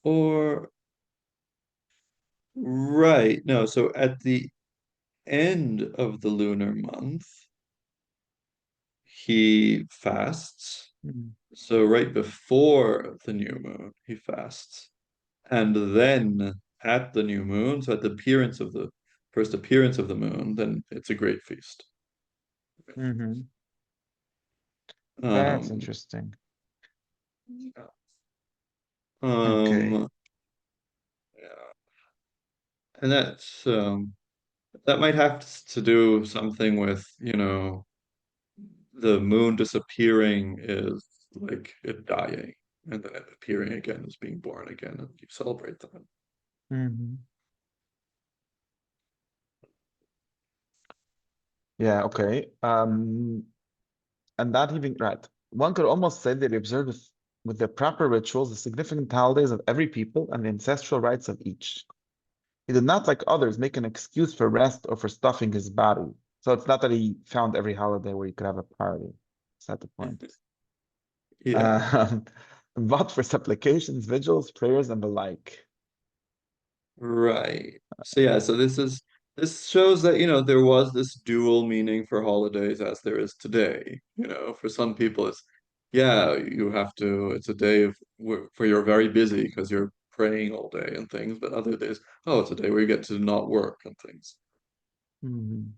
or right, no, so at the end of the lunar month, he fasts. Mm. So right before the new moon, he fasts. And then at the new moon, so at the appearance of the first appearance of the moon, then it's a great feast. Hmm. That's Um, interesting. Okay. um, and that might have to do something with, the moon disappearing is like it dying, and then it appearing again as being born again, and you celebrate that. Hmm. Yeah, okay. And that even right. One could almost say that he observed with the proper rituals the significant holidays of every people and the ancestral rites of each. He did not, like others, make an excuse for rest or for stuffing his body. So it's not that he found every holiday where he could have a party. Is that the point? Yeah. Um, but for supplications, vigils, prayers, and the like. Right. So yeah, so this shows that, there was this dual meaning for holidays as there is today. For some people it's yeah, you have to it's a day of where you're very busy because you're praying all day and things, but other days, oh, it's a day where you get to not work and things. Mhm.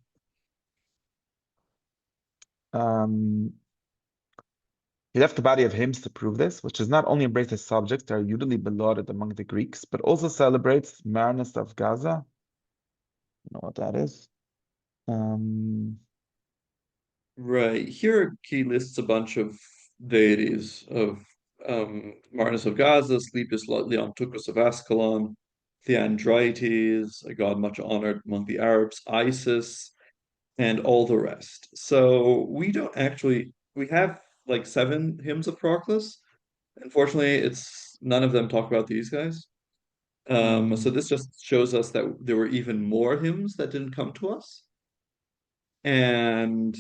Um, he left a body of hymns to prove this, which does not only embrace the subjects that are usually beloved among the Greeks, but also celebrates Marinus of Gaza. You know what that is? Um, Right. Here he lists a bunch of deities of Marnus of Gaza, Sleipus Leontucus of Ascalon, Theandrites, a god much honored among the Arabs, Isis, and all the rest. So we have like seven hymns of Proclus. Unfortunately, it's none of them talk about these guys. So mhm, this just shows us that there were even more hymns that didn't come to us. And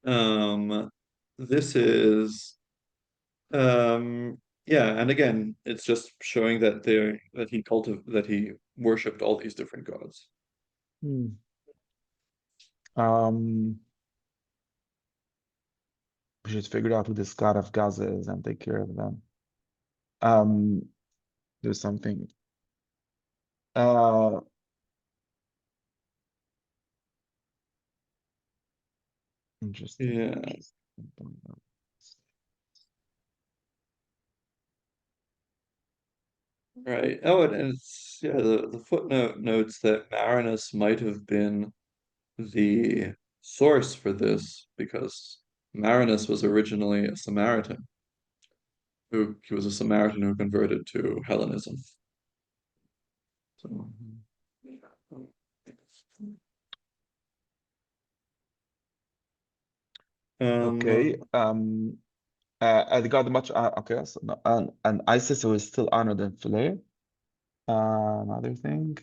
um, this is yeah, and again, it's just showing that he worshipped all these different gods. hmm. Um, we should figure out who this god of Gaza is and take care of them. Um, there's something. Uh, interesting. Yeah, Interesting. right. Oh, and it's yeah, the footnote notes that Marinus might have been the source for this because Marinus was originally a Samaritan who he was a Samaritan who converted to Hellenism. So Mhm. Okay. um The god much. Okay. So no, and Isis who is still honored in Philae. Another thing.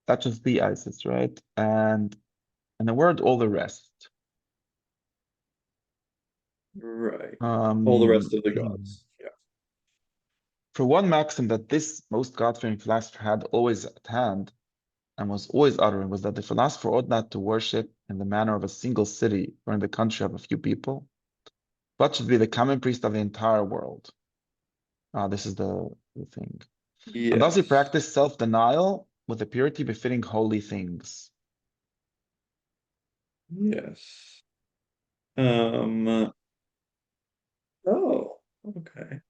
That should be Isis, right? And the word all the rest. right. All the rest Um, of the gods. Yeah. for one maxim that this most God-fearing philosopher had always at hand and was always uttering was that the philosopher ought not to worship in the manner of a single city or in the country of a few people, but should be the common priest of the entire world. This is the thing. And thus he Yes. practiced self-denial with a purity befitting holy things. Yes. Um, oh, okay.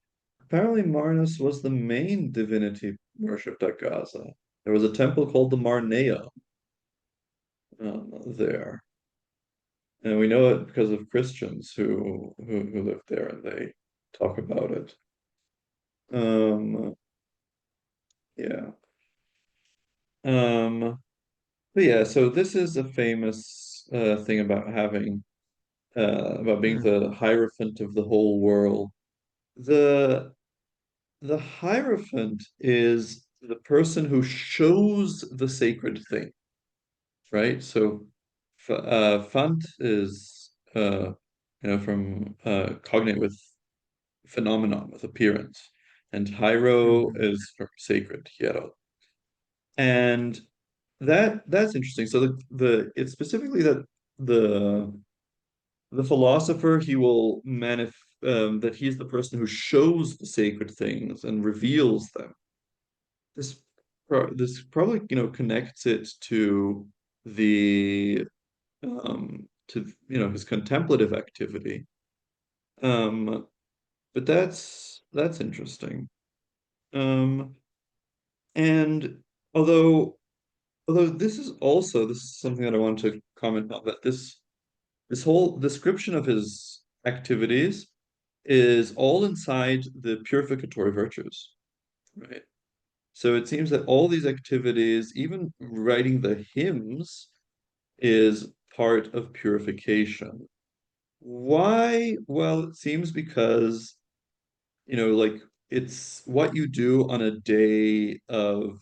Apparently Marnus was the main divinity worshipped at Gaza. There was a temple called the Marnea there. And we know it because of Christians who lived there and they talk about it. Um, yeah. But yeah, so this is a famous thing about about being Hmm. the Hierophant of the whole world. The the Hierophant is the person who shows the sacred thing, right? So, font is from cognate with phenomenon, with appearance, and hiero Mhm. is from sacred, hiero, and that's interesting. So the it's specifically that the the philosopher he will that he's the person who shows the sacred things and reveals them. This this probably connects it the to his contemplative activity. Um, but that's interesting. Um, and although this is something that I want to comment on, that this whole description of his activities is all inside the purificatory virtues, right? So it seems that all these activities, even writing the hymns, is part of purification. Why? Well, it seems because, like it's what you do on a day of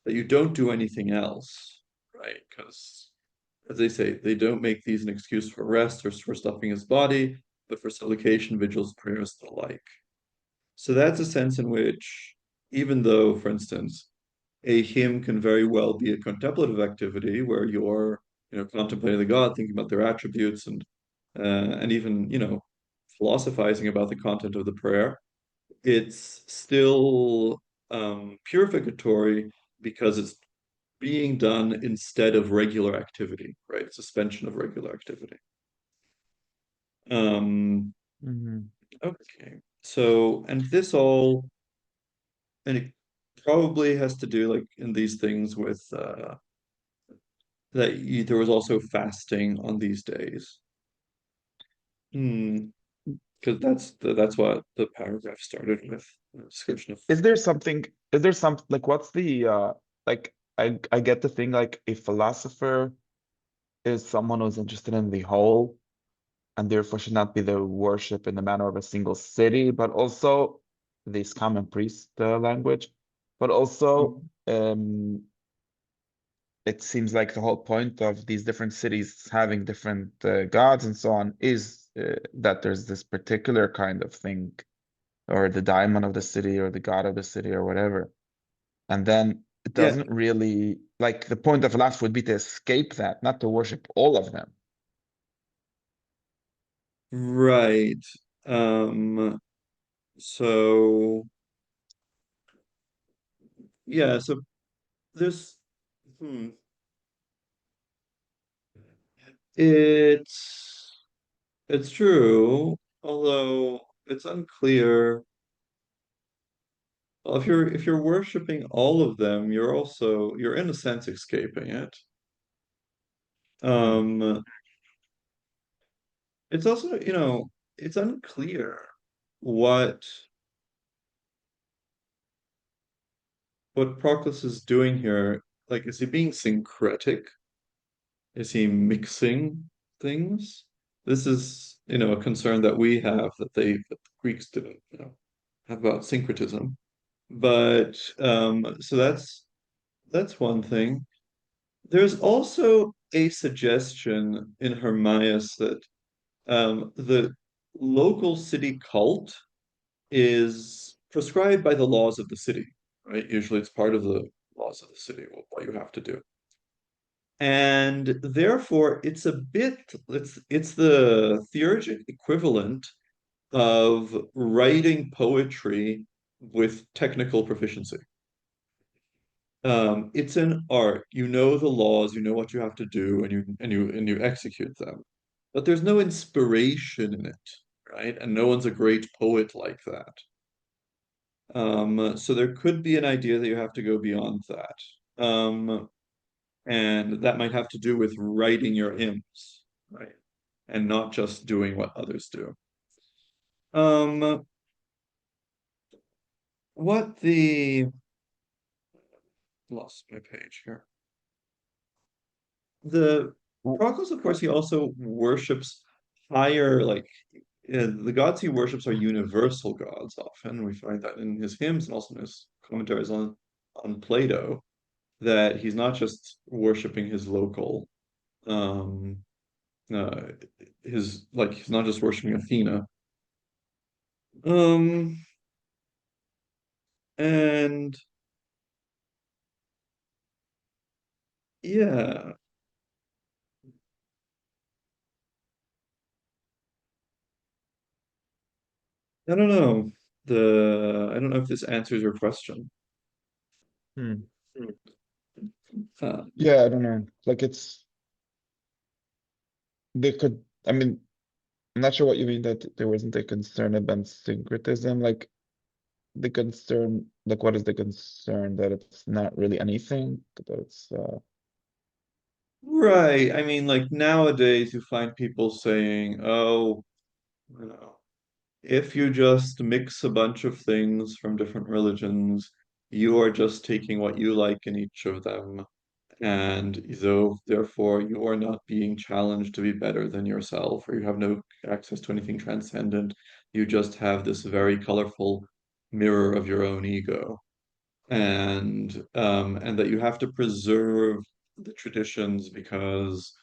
that you don't do anything else, right? Because as they say, they don't make these an excuse for rest or for stuffing his body, but for supplication, vigils, prayers, and the like. So that's a sense in which, even though, for instance, a hymn can very well be a contemplative activity where you're, contemplating the God, thinking about their attributes, and even, philosophizing about the content of the prayer. It's still purificatory because it's being done instead of regular activity, right? Suspension of regular activity. Um, Mhm. okay. So, and this all, and it probably has to do like in these things with there was also fasting on these days. Hmm. Because that's what the paragraph started with, a description of. Is there some like what's the like I get the thing like a philosopher is someone who's interested in the whole and therefore should not be the worship in the manner of a single city, but also this common priest language, but also it seems like the whole point of these different cities having different gods and so on is that there's this particular kind of thing, or the daimon of the city, or the god of the city, or whatever. And then it Yeah, doesn't really like the point of life would be to escape that, not to worship all of them. right. Um, so yeah, so there's hmm, it's true, although it's unclear. Well, if you're worshiping all of them, you're in a sense escaping it. Hmm. Um, it's also, it's unclear what what Proclus is doing here. Like, is he being syncretic? Is he mixing things? This is, a concern that we have that the Greeks didn't, have about syncretism. But so that's one thing. There's also a suggestion in Hermias that the local city cult is prescribed by the laws of the city, right? Usually it's part of the laws of the city, what you have to do. And therefore, it's the theurgic equivalent of writing poetry with technical proficiency. It's an art. You know the laws, you know what you have to do, and you execute them. But there's no inspiration in it, right? And no one's a great poet like that. So there could be an idea that you have to go beyond that. And that might have to do with writing your hymns, right? And not just doing what others do. Um, what the lost my page here. The W- Proclus, of course, he also worships higher, like the gods he worships are universal gods. Often we find that in his hymns and also in his commentaries on. on Plato that he's not just worshiping his local um uh his like he's not just worshiping Athena. Um and yeah, I don't know. I don't know if this answers your question. Hmm. Uh, Yeah, I don't know. Like it's they could. I mean, I'm not sure what you mean that there wasn't a concern about syncretism. Like the concern, like what is the concern that it's not really anything? That it's right. I mean, like nowadays you find people saying, "Oh, you know, if you just mix a bunch of things from different religions, you are just taking what you like in each of them, and so therefore you are not being challenged to be better than yourself, or you have no access to anything transcendent. You just have this very colorful mirror of your own ego." And that you have to preserve the traditions because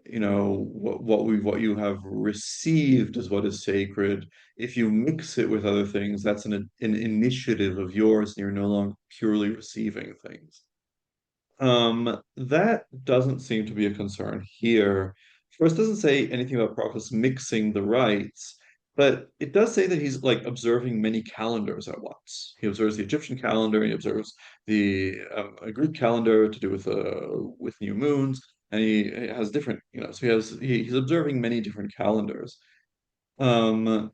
what you have received is what is sacred. If you mix it with other things, that's an initiative of yours, and you're no longer purely receiving things. That doesn't seem to be a concern here. First, doesn't say anything about Proclus mixing the rites, but it does say that he's like observing many calendars at once. He observes the Egyptian calendar, and he observes the a Greek calendar to do with new moons, and he has different, so he's observing many different calendars. Um,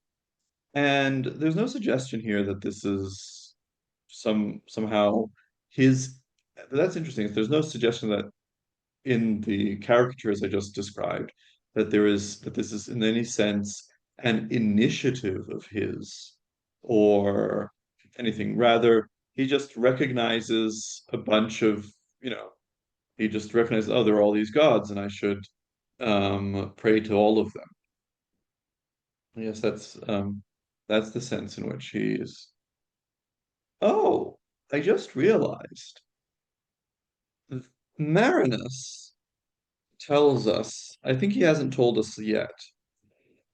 and there's no suggestion here that this is somehow his. That's interesting. There's no suggestion that in the caricatures I just described that this is in any sense an initiative of his or anything. Rather, he just recognizes a bunch of, you know, he just recognizes, oh, there are all these gods, and I should pray to all of them. Yes, that's the sense in which he is. Oh, I just realized Marinus tells us, I think he hasn't told us yet,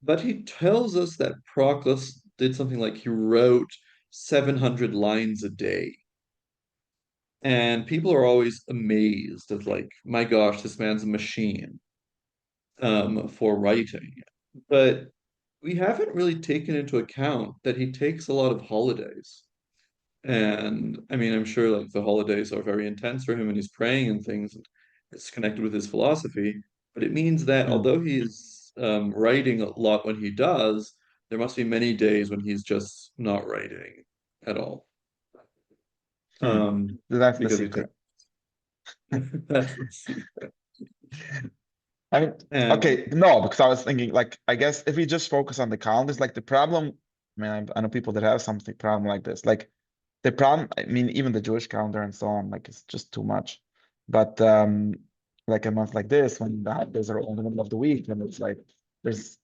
but he tells us that Proclus did something like he wrote 700 lines a day. And people are always amazed at, like, my gosh, this man's a machine for writing. But we haven't really taken into account that he takes a lot of holidays. And I mean, I'm sure like the holidays are very intense for him and he's praying and things, and it's connected with his philosophy. But it means that hmm. although he's writing a lot when he does, there must be many days when he's just not writing at all. Hmm. Um, That's the because he takes secret. that's the secret. I mean, And okay, no, because I was thinking, like, I guess if we just focus on the calendars, like the problem, I mean, I know people that have something problem like this. Like the problem, I mean, even the Jewish calendar and so on, like it's just too much. But like a month like this, when the holidays are all in the middle of the week, and it's like there's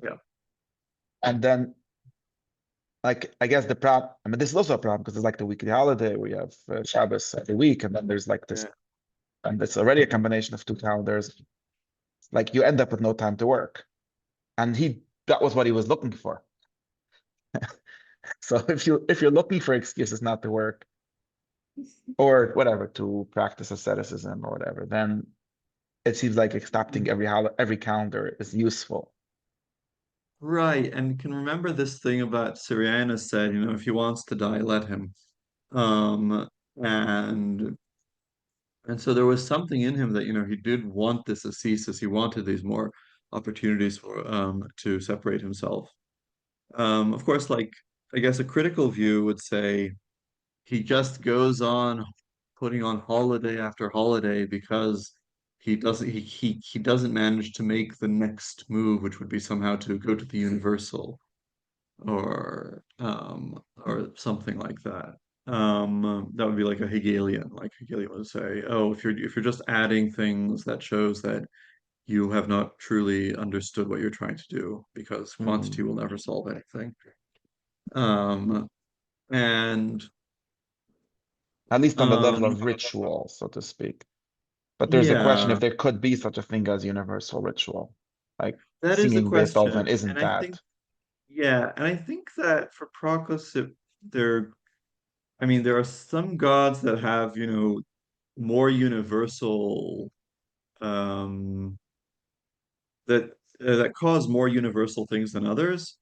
yeah, and then like I guess the problem, I mean, this is also a problem because it's like the weekly holiday. We have Shabbos every week, and then there's like this, yeah. and it's already a combination of two calendars. Like you end up with no time to work. And that was what he was looking for. So if you're looking for excuses not to work or whatever to practice asceticism or whatever, then it seems like accepting every calendar is useful. Right. And can remember this thing about Syrianus said, if he wants to die, let him. Um, and And so there was something in him that, he did want this ascesis. He wanted these more opportunities for to separate himself. Of course, like I guess a critical view would say he just goes on putting on holiday after holiday because he doesn't manage to make the next move, which would be somehow to go to the universal or something like that. That would be like a Hegelian. Like Hegelian would say, "Oh, if you're just adding things, that shows that you have not truly understood what you're trying to do, because quantity Hmm. will never solve anything." Um, and at least on the level Um, of ritual, so to speak. But there's a question yeah, if there could be such a thing as universal ritual. Like that is the singing Beethoven question. isn't And I that. think, yeah, and I think that for Proclus, there, I mean, there are some gods that have, more universal, um, that that cause more universal things than others.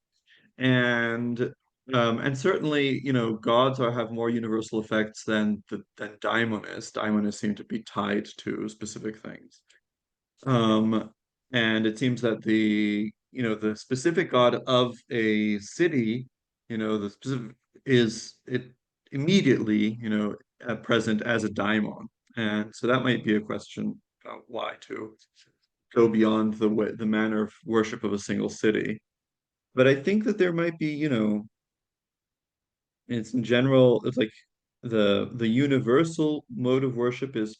And and certainly, gods are have more universal effects than daimonists. Daimonists seem to be tied to specific things. Um, and it seems that the specific god of a city, the specific is it immediately, present as a daimon. And so that might be a question about why to go beyond the manner of worship of a single city. But I think that there might be, it's in general, it's like the universal mode of worship is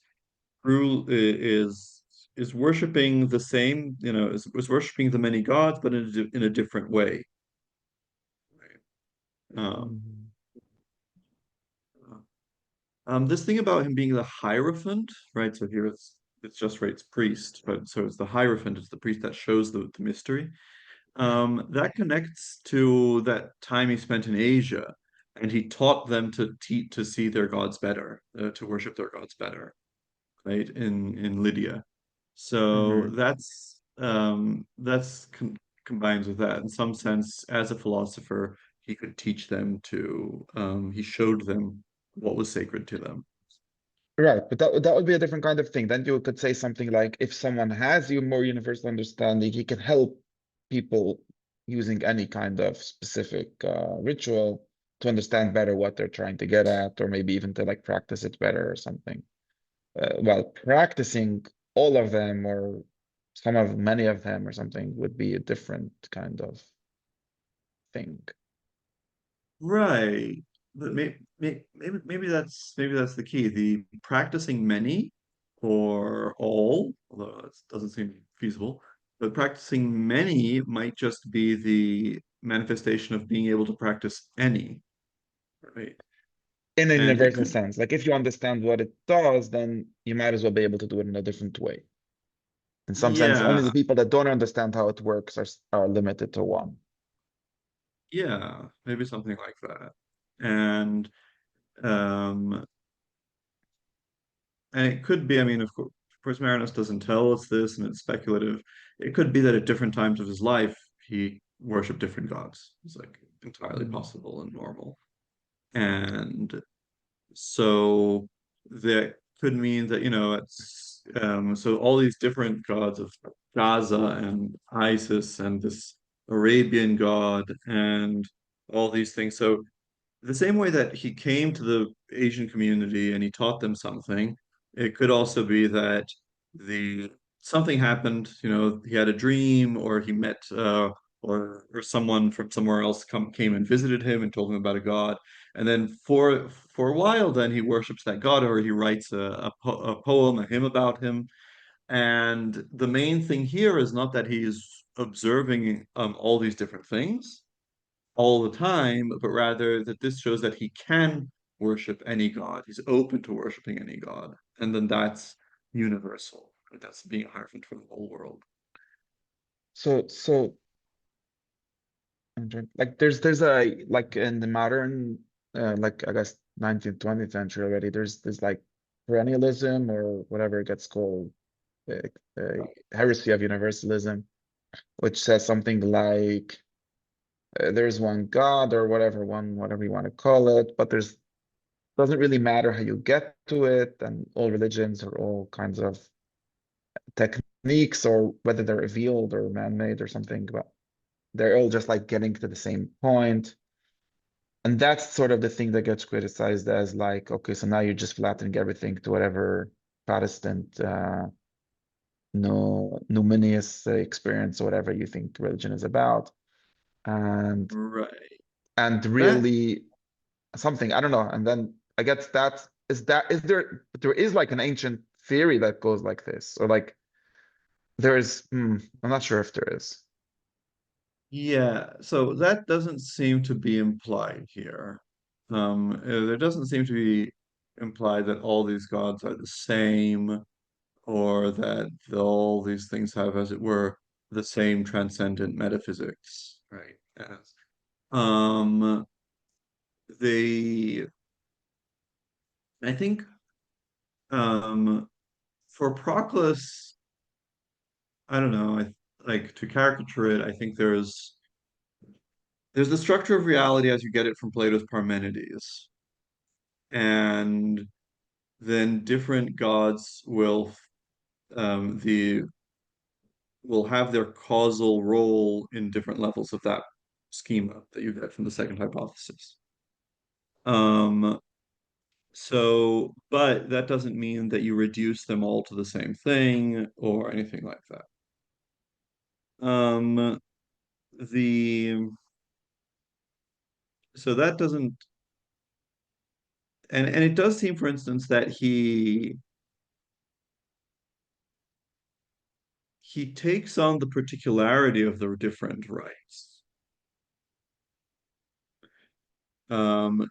worshiping the same, is worshiping the many gods, but in a different way. Um, Mhm. this thing about him being the Hierophant, right? So here it's just right, it's priest, but so it's the Hierophant, it's the priest that shows the mystery. That connects to that time he spent in Asia, and he taught them to see their gods better, to worship their gods better, right? In Lydia. So Mhm. that's combines with that. In some sense, as a philosopher, he could teach them he showed them what was sacred to them. Right, but that would be a different kind of thing. Then you could say something like, if someone has you more universal understanding, he can help people using any kind of specific ritual to understand better what they're trying to get at, or maybe even to like practice it better or something. Well, practicing all of them or many of them or something would be a different kind of thing. Right. But maybe that's the key. The practicing many or all, although that doesn't seem feasible, but practicing many might just be the manifestation of being able to practice any, right? In a And it universal could, sense. Like if you understand what it does, then you might as well be able to do it in a different way. In some sense, only yeah, the people that don't understand how it works are limited to one. yeah, maybe something like that. And um And it could be, I mean, of course, Marinus doesn't tell us this, and it's speculative. It could be that at different times of his life, he worshipped different gods. It's like entirely Mm. possible and normal. And so that could mean that, so all these different gods of Gaza and Isis and this Arabian god and all these things. So the same way that he came to the Asian community and he taught them something, it could also be that the something happened, he had a dream or he met or someone from somewhere else came and visited him and told him about a god. And then for a while then he worships that god or he writes a poem, a hymn about him. And the main thing here is not that he's observing all these different things all the time, but rather that this shows that he can worship any god. He's open to worshiping any god. And then that's universal. That's being a hierophant for the whole world. So like there's a like in the modern like I guess 19th, 20th century already, there's like perennialism or whatever it gets called, uh, uh, heresy of universalism, which says something like there's one God or whatever you want to call it, but there's doesn't really matter how you get to it, and all religions or all kinds of techniques or whether they're revealed or man-made or something, but they're all just like getting to the same point. And that's sort of the thing that gets criticized as like, okay, so now you're just flattening everything to whatever Protestant no numinous experience or whatever you think religion is about. And Right. and That, really something, I don't know. And then I guess there is like an ancient theory that goes like this, or like I'm not sure if there is. yeah, so that doesn't seem to be implied here. There doesn't seem to be. imply that all these gods are the same, or that all these things have, as it were, the same transcendent metaphysics, right? As um, they, I think, for Proclus, I don't know, like to caricature it, I think there's the structure of reality as you get it from Plato's Parmenides, and then different gods the will have their causal role in different levels of that schema that you get from the second hypothesis. Um, but that doesn't mean that you reduce them all to the same thing or anything like that. Um, the so that doesn't, and it does seem, for instance, that he takes on the particularity of the different rites.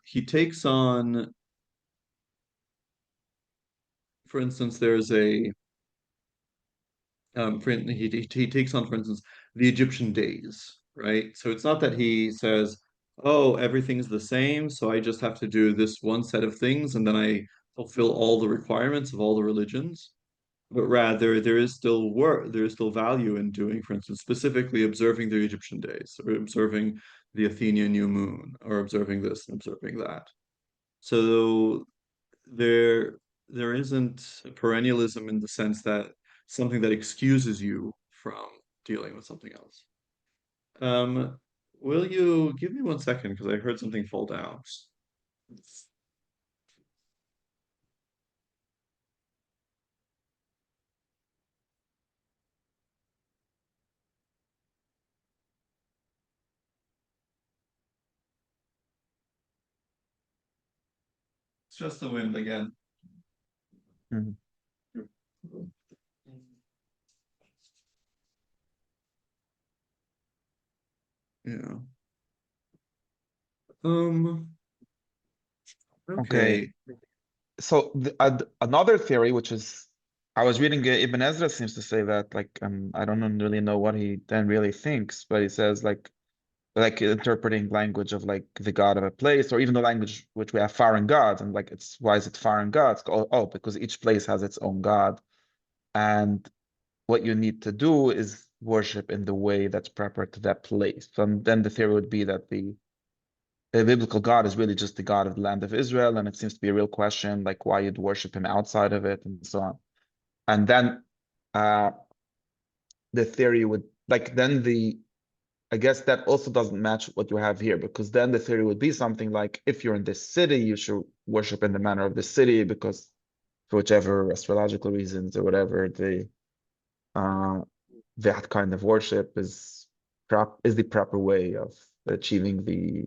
He takes on, for instance, there's a he takes on, for instance, the Egyptian days, right? So it's not that he says, "Oh, everything's the same, so I just have to do this one set of things, and then I fulfill all the requirements of all the religions." But rather, there is still value in doing, for instance, specifically observing the Egyptian days, or observing the Athenian new moon, or observing this and observing that. So there there isn't perennialism in the sense that something that excuses you from dealing with something else. Um, will you give me 1 second because I heard something fall down. It's just the wind again. Mhm. Yeah. Um, Okay. okay. So another theory, which is, I was reading Ibn Ezra seems to say that like I don't really know what he then really thinks, but he says like interpreting language of like the god of a place, or even the language which we have foreign gods, and like it's why is it foreign gods? Oh, because each place has its own god, and what you need to do is worship in the way that's proper to that place. So then the theory would be that the biblical God is really just the God of the land of Israel, and it seems to be a real question, like why you'd worship him outside of it, and so on. And then uh, the theory would like then the I guess that also doesn't match what you have here, because then the theory would be something like if you're in this city, you should worship in the manner of the city because for whichever astrological reasons or whatever, uh, that kind of worship is the proper way of achieving the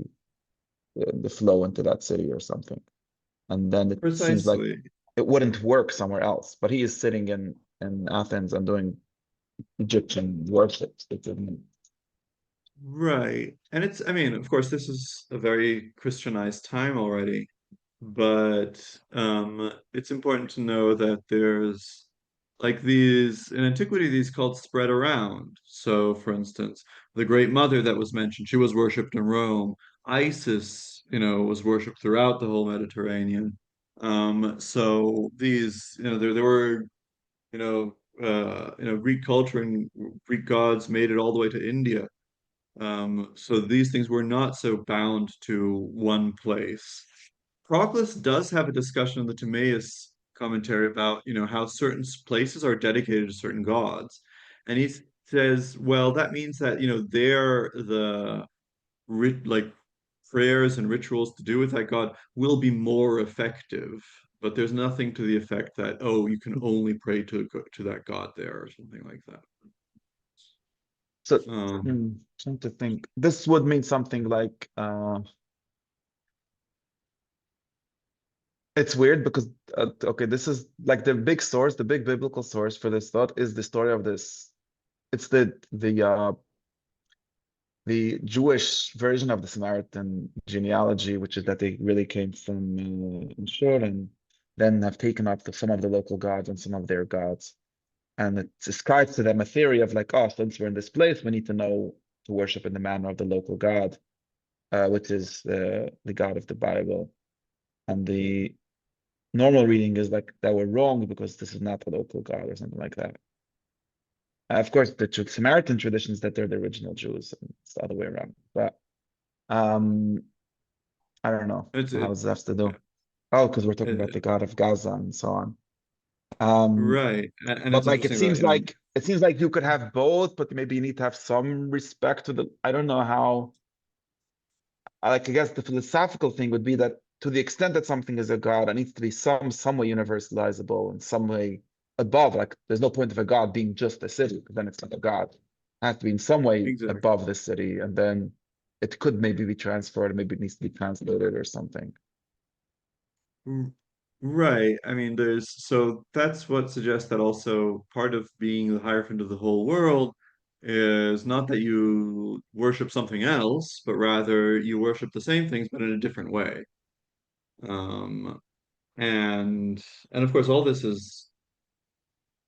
flow into that city or something. And then it seems like Precisely. it wouldn't work somewhere else. But he is sitting in Athens and doing Egyptian worship. Right. And I mean, of course, this is a very Christianized time already, but it's important to know that there's like these in antiquity, these cults spread around. So, for instance, the Great Mother that was mentioned, she was worshipped in Rome. Isis, was worshipped throughout the whole Mediterranean. So there were, Greek culture and Greek gods made it all the way to India. So these things were not so bound to one place. Proclus does have a discussion in the Timaeus commentary about, how certain places are dedicated to certain gods. And he says, well, that means that, they're the like prayers and rituals to do with that god will be more effective. But there's nothing to the effect that, oh, you can only pray to that god there or something like that. So, Um, trying to think. This would mean something like it's weird because okay, this is like the big source, the big biblical source for this thought is the story of this. It's the Jewish version of the Samaritan genealogy, which is that they really came from Shur, then have taken up some of the local gods and some of their gods. And it ascribes to them a theory of like, oh, since we're in this place, we need to know to worship in the manner of the local god, which is the God of the Bible. And the normal reading is like that we're wrong because this is not the local God or something like that. Of course, the Samaritan tradition is that they're the original Jews, and it's the other way around. But um, I don't know It's how it does that have to do. Oh, because we're talking about it the God of Gaza and so on. Um, right. And but it's like interesting that, you know, it seems like you could have both, but maybe you need to have some respect to the. I don't know how. Like I guess the philosophical thing would be that to the extent that something is a god, it needs to be some way universalizable in some way above. Like there's no point of a god being just a city, because then it's not a god. It has to be in some way exactly. above the city, and then it could maybe be transferred, maybe it needs to be translated or something. R- Right. I mean, there's so that's what suggests that also part of being the Hierophant of the whole world is not that you worship something else, but rather you worship the same things, but in a different way. Um, and and of course, all this is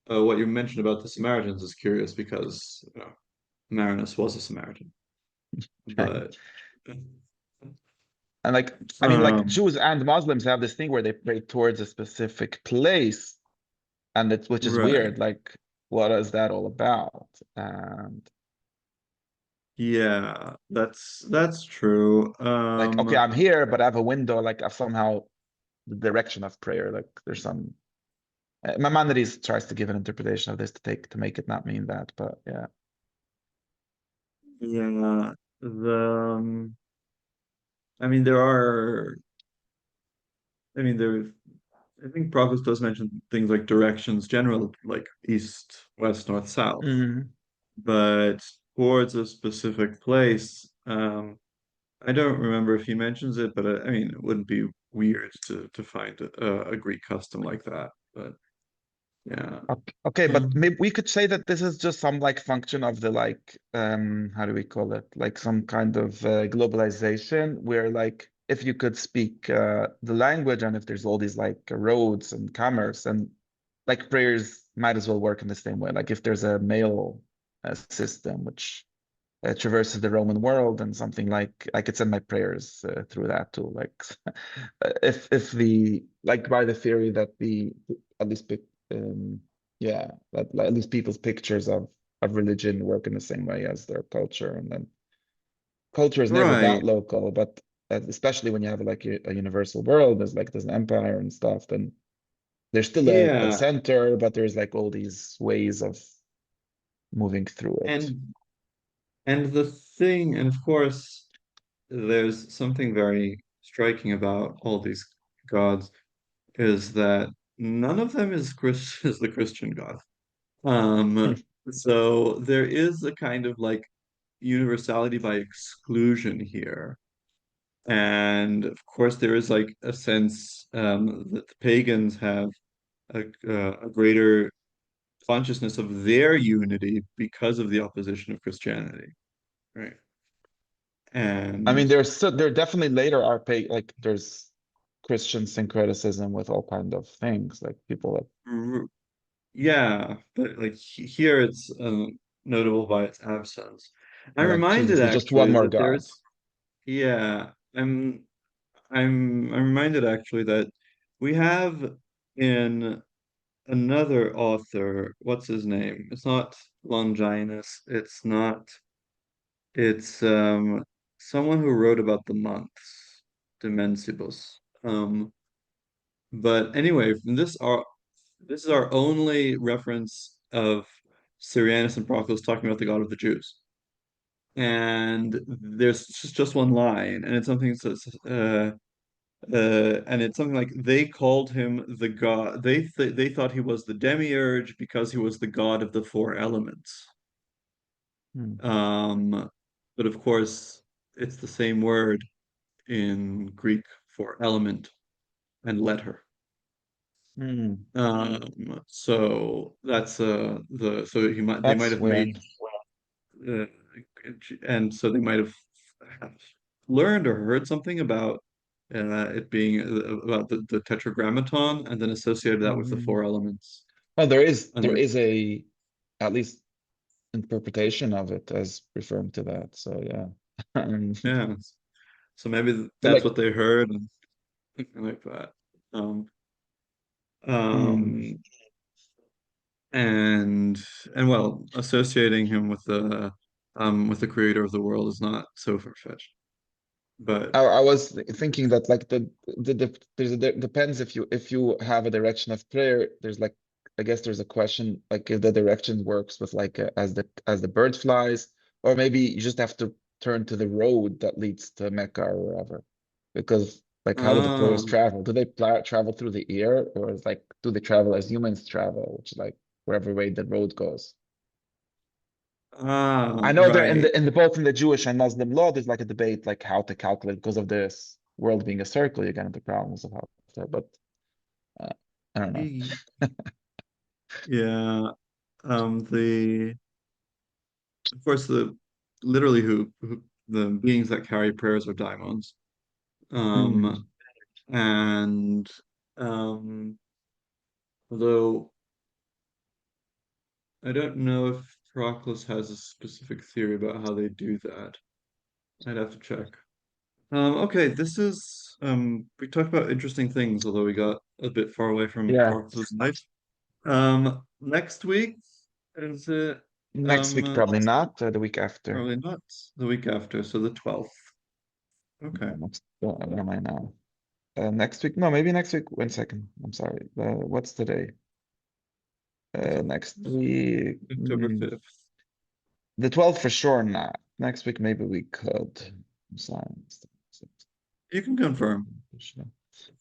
what you mentioned about the Samaritans is curious because Marinus was a Samaritan, but And like, I mean, like um, Jews and Muslims have this thing where they pray towards a specific place, and it's which is right. weird. Like, what is that all about? And Yeah, that's true. like, okay, I'm here, but I have a window. Like, I've somehow the direction of prayer. Like, there's some Maimonides tries to give an interpretation of this to make it not mean that, but yeah. Yeah, the I mean there are I mean there I think Proclus does mention things like directions, general like east, west, north, south, Hmm. but towards a specific place, I don't remember if he mentions it, but I mean it wouldn't be weird to find a Greek custom like that. But yeah. Okay, okay, but Um, maybe we could say that this is just some like function of the like how do we call it? Like some kind of globalization where like if you could speak the language and if there's all these like roads and commerce and like prayers might as well work in the same way. Like if there's a mail system which traverses the Roman world and something like I could send my prayers through that too. Like if the like by the theory that the at least um, yeah that like, at least people's pictures of religion work in the same way as their culture, and then culture is never that right. local, but especially when you have like a universal world, there's an empire and stuff, then there's still a Yeah. center, but there's like all these ways of moving through it. And the thing, and of course, there's something very striking about all these gods is that none of them is is the Christian God. So there is a kind of like universality by exclusion here. And of course, there is like a sense that the pagans have a greater consciousness of their unity because of the opposition of Christianity, right? I mean, And there definitely later are like there's Christian syncretism with all kind of things, like people that r- yeah, but like here it's notable by its absence. I'm like reminded Jesus is just one actually more that God. there's yeah, I'm reminded actually that we have in another author, what's his name? It's not Longinus, it's not it's someone who wrote about the months, Dimensibus. But anyway, from this is our only reference of Syrianus and Proclus talking about the God of the Jews. And there's just one line, and it's something that says, and it's something like they called him the God. They thought he was the demiurge because he was the God of the four elements. Hmm. Um, but of course, it's the same word in Greek for element and letter. Hmm. So that's the so he might they might That's have made weird. uh, and so they might have learned or heard something about. it being about the tetragrammaton, and then associated that with the Mhm. four elements. Well, And there then, is a at least interpretation of it as referring to that. So yeah. yeah, so maybe But that's like, what they heard and something like that. Um, hmm. um, and well, associating him with the creator of the world is not so far-fetched. But I was thinking that like there's depends if you have a direction of prayer. There's like I guess there's a question like if the direction works with like as the bird flies, or maybe you just have to turn to the road that leads to Mecca or wherever, because like how do the prayers um, travel? Do they travel through the air, or is like do they travel as humans travel, which is like wherever way the road goes? I know they're right. in the both in the Jewish and Muslim law, there's like a debate like how to calculate because of this world being a circle, you get into problems of how to, but uh, I don't know. Ye- Yeah. The Of course the literally who the beings that carry prayers are daimons. Um, Hmm. and although I don't know if Proclus has a specific theory about how they do that. I'd have to check. Okay, this is we talked about interesting things, although we got a bit far away from Yeah. Proclus's life. Next week is it Next week, probably not. The week after. probably not the week after, so the 12th. Okay. Next, where am I now? Next week? No, maybe next week. 1 second. I'm sorry. What's the day? Next week. October 5th. The 12th for sure not. Next week, maybe we could. I'm sorry. You can confirm.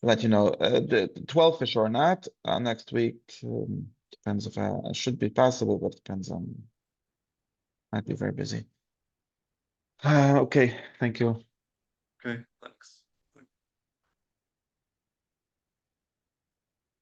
Let you know. The 12th for sure not. Next week depends if it should be possible, but depends on. Might be very busy. Okay, thank you. Okay, thanks.